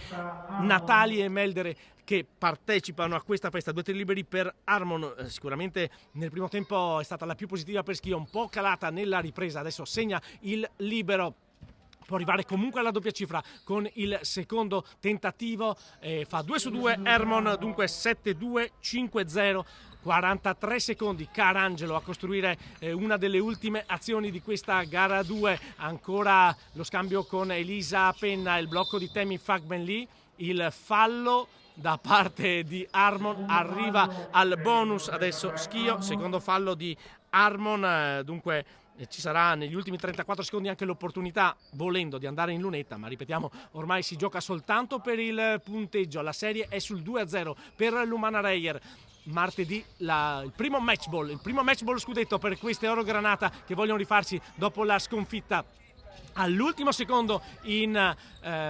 Natali e Meldere che partecipano a questa festa. 2 tiri liberi per Harmon, sicuramente nel primo tempo è stata la più positiva per Schio, un po' calata nella ripresa, adesso segna il libero. Può arrivare comunque alla doppia cifra con il secondo tentativo, fa 2 su 2 Hermon, dunque 7-2, 5-0, 43 secondi Carangelo a costruire una delle ultime azioni di questa gara 2, ancora lo scambio con Elisa Penna, il blocco di Temi Fagbenli, il fallo da parte di Harmon, arriva al bonus adesso Schio, secondo fallo di Harmon, dunque ci sarà negli ultimi 34 secondi anche l'opportunità, volendo, di andare in lunetta, ma ripetiamo, ormai si gioca soltanto per il punteggio. La serie è sul 2-0 per l'Umana Reyer. Martedì il primo match ball scudetto per queste Oro Granata che vogliono rifarsi dopo la sconfitta all'ultimo secondo in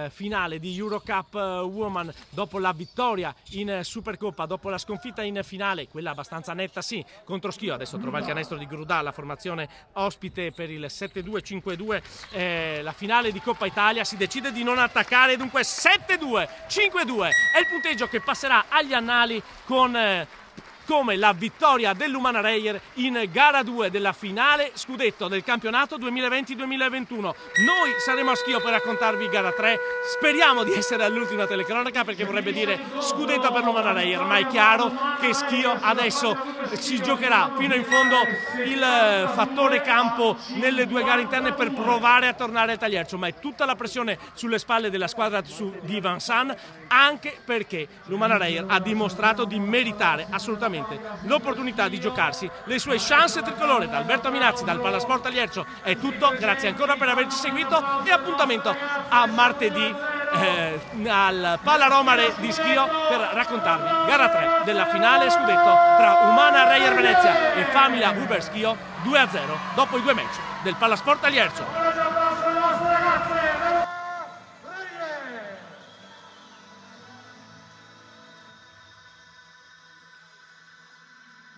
finale di Eurocup Woman, dopo la vittoria in Supercoppa, dopo la sconfitta in finale, quella abbastanza netta contro Schio. Adesso trova il canestro di Grudà, la formazione ospite per il 7-2-5-2. La finale di Coppa Italia si decide di non attaccare, dunque 7-2-5-2 è il punteggio che passerà agli annali come la vittoria dell'Umana Reyer in gara 2 della finale scudetto del campionato 2020-2021. Noi saremo a Schio per raccontarvi gara 3, speriamo di essere all'ultima telecronaca perché vorrebbe dire scudetto per l'Umana Reyer, ma è chiaro che Schio adesso si giocherà fino in fondo il fattore campo nelle due gare interne per provare a tornare al Taliercio, ma è tutta la pressione sulle spalle della squadra di Vansan, anche perché l'Umana Reyer ha dimostrato di meritare assolutamente l'opportunità di giocarsi le sue chance tricolore. Da Alberto Minazzi, dal Palasport Taliercio è tutto, grazie ancora per averci seguito e appuntamento a martedì al Palaromare di Schio per raccontarvi gara 3 della finale scudetto tra Umana Reyer Venezia e Famiglia Huber Schio 2-0 dopo i due match del Palasport Taliercio.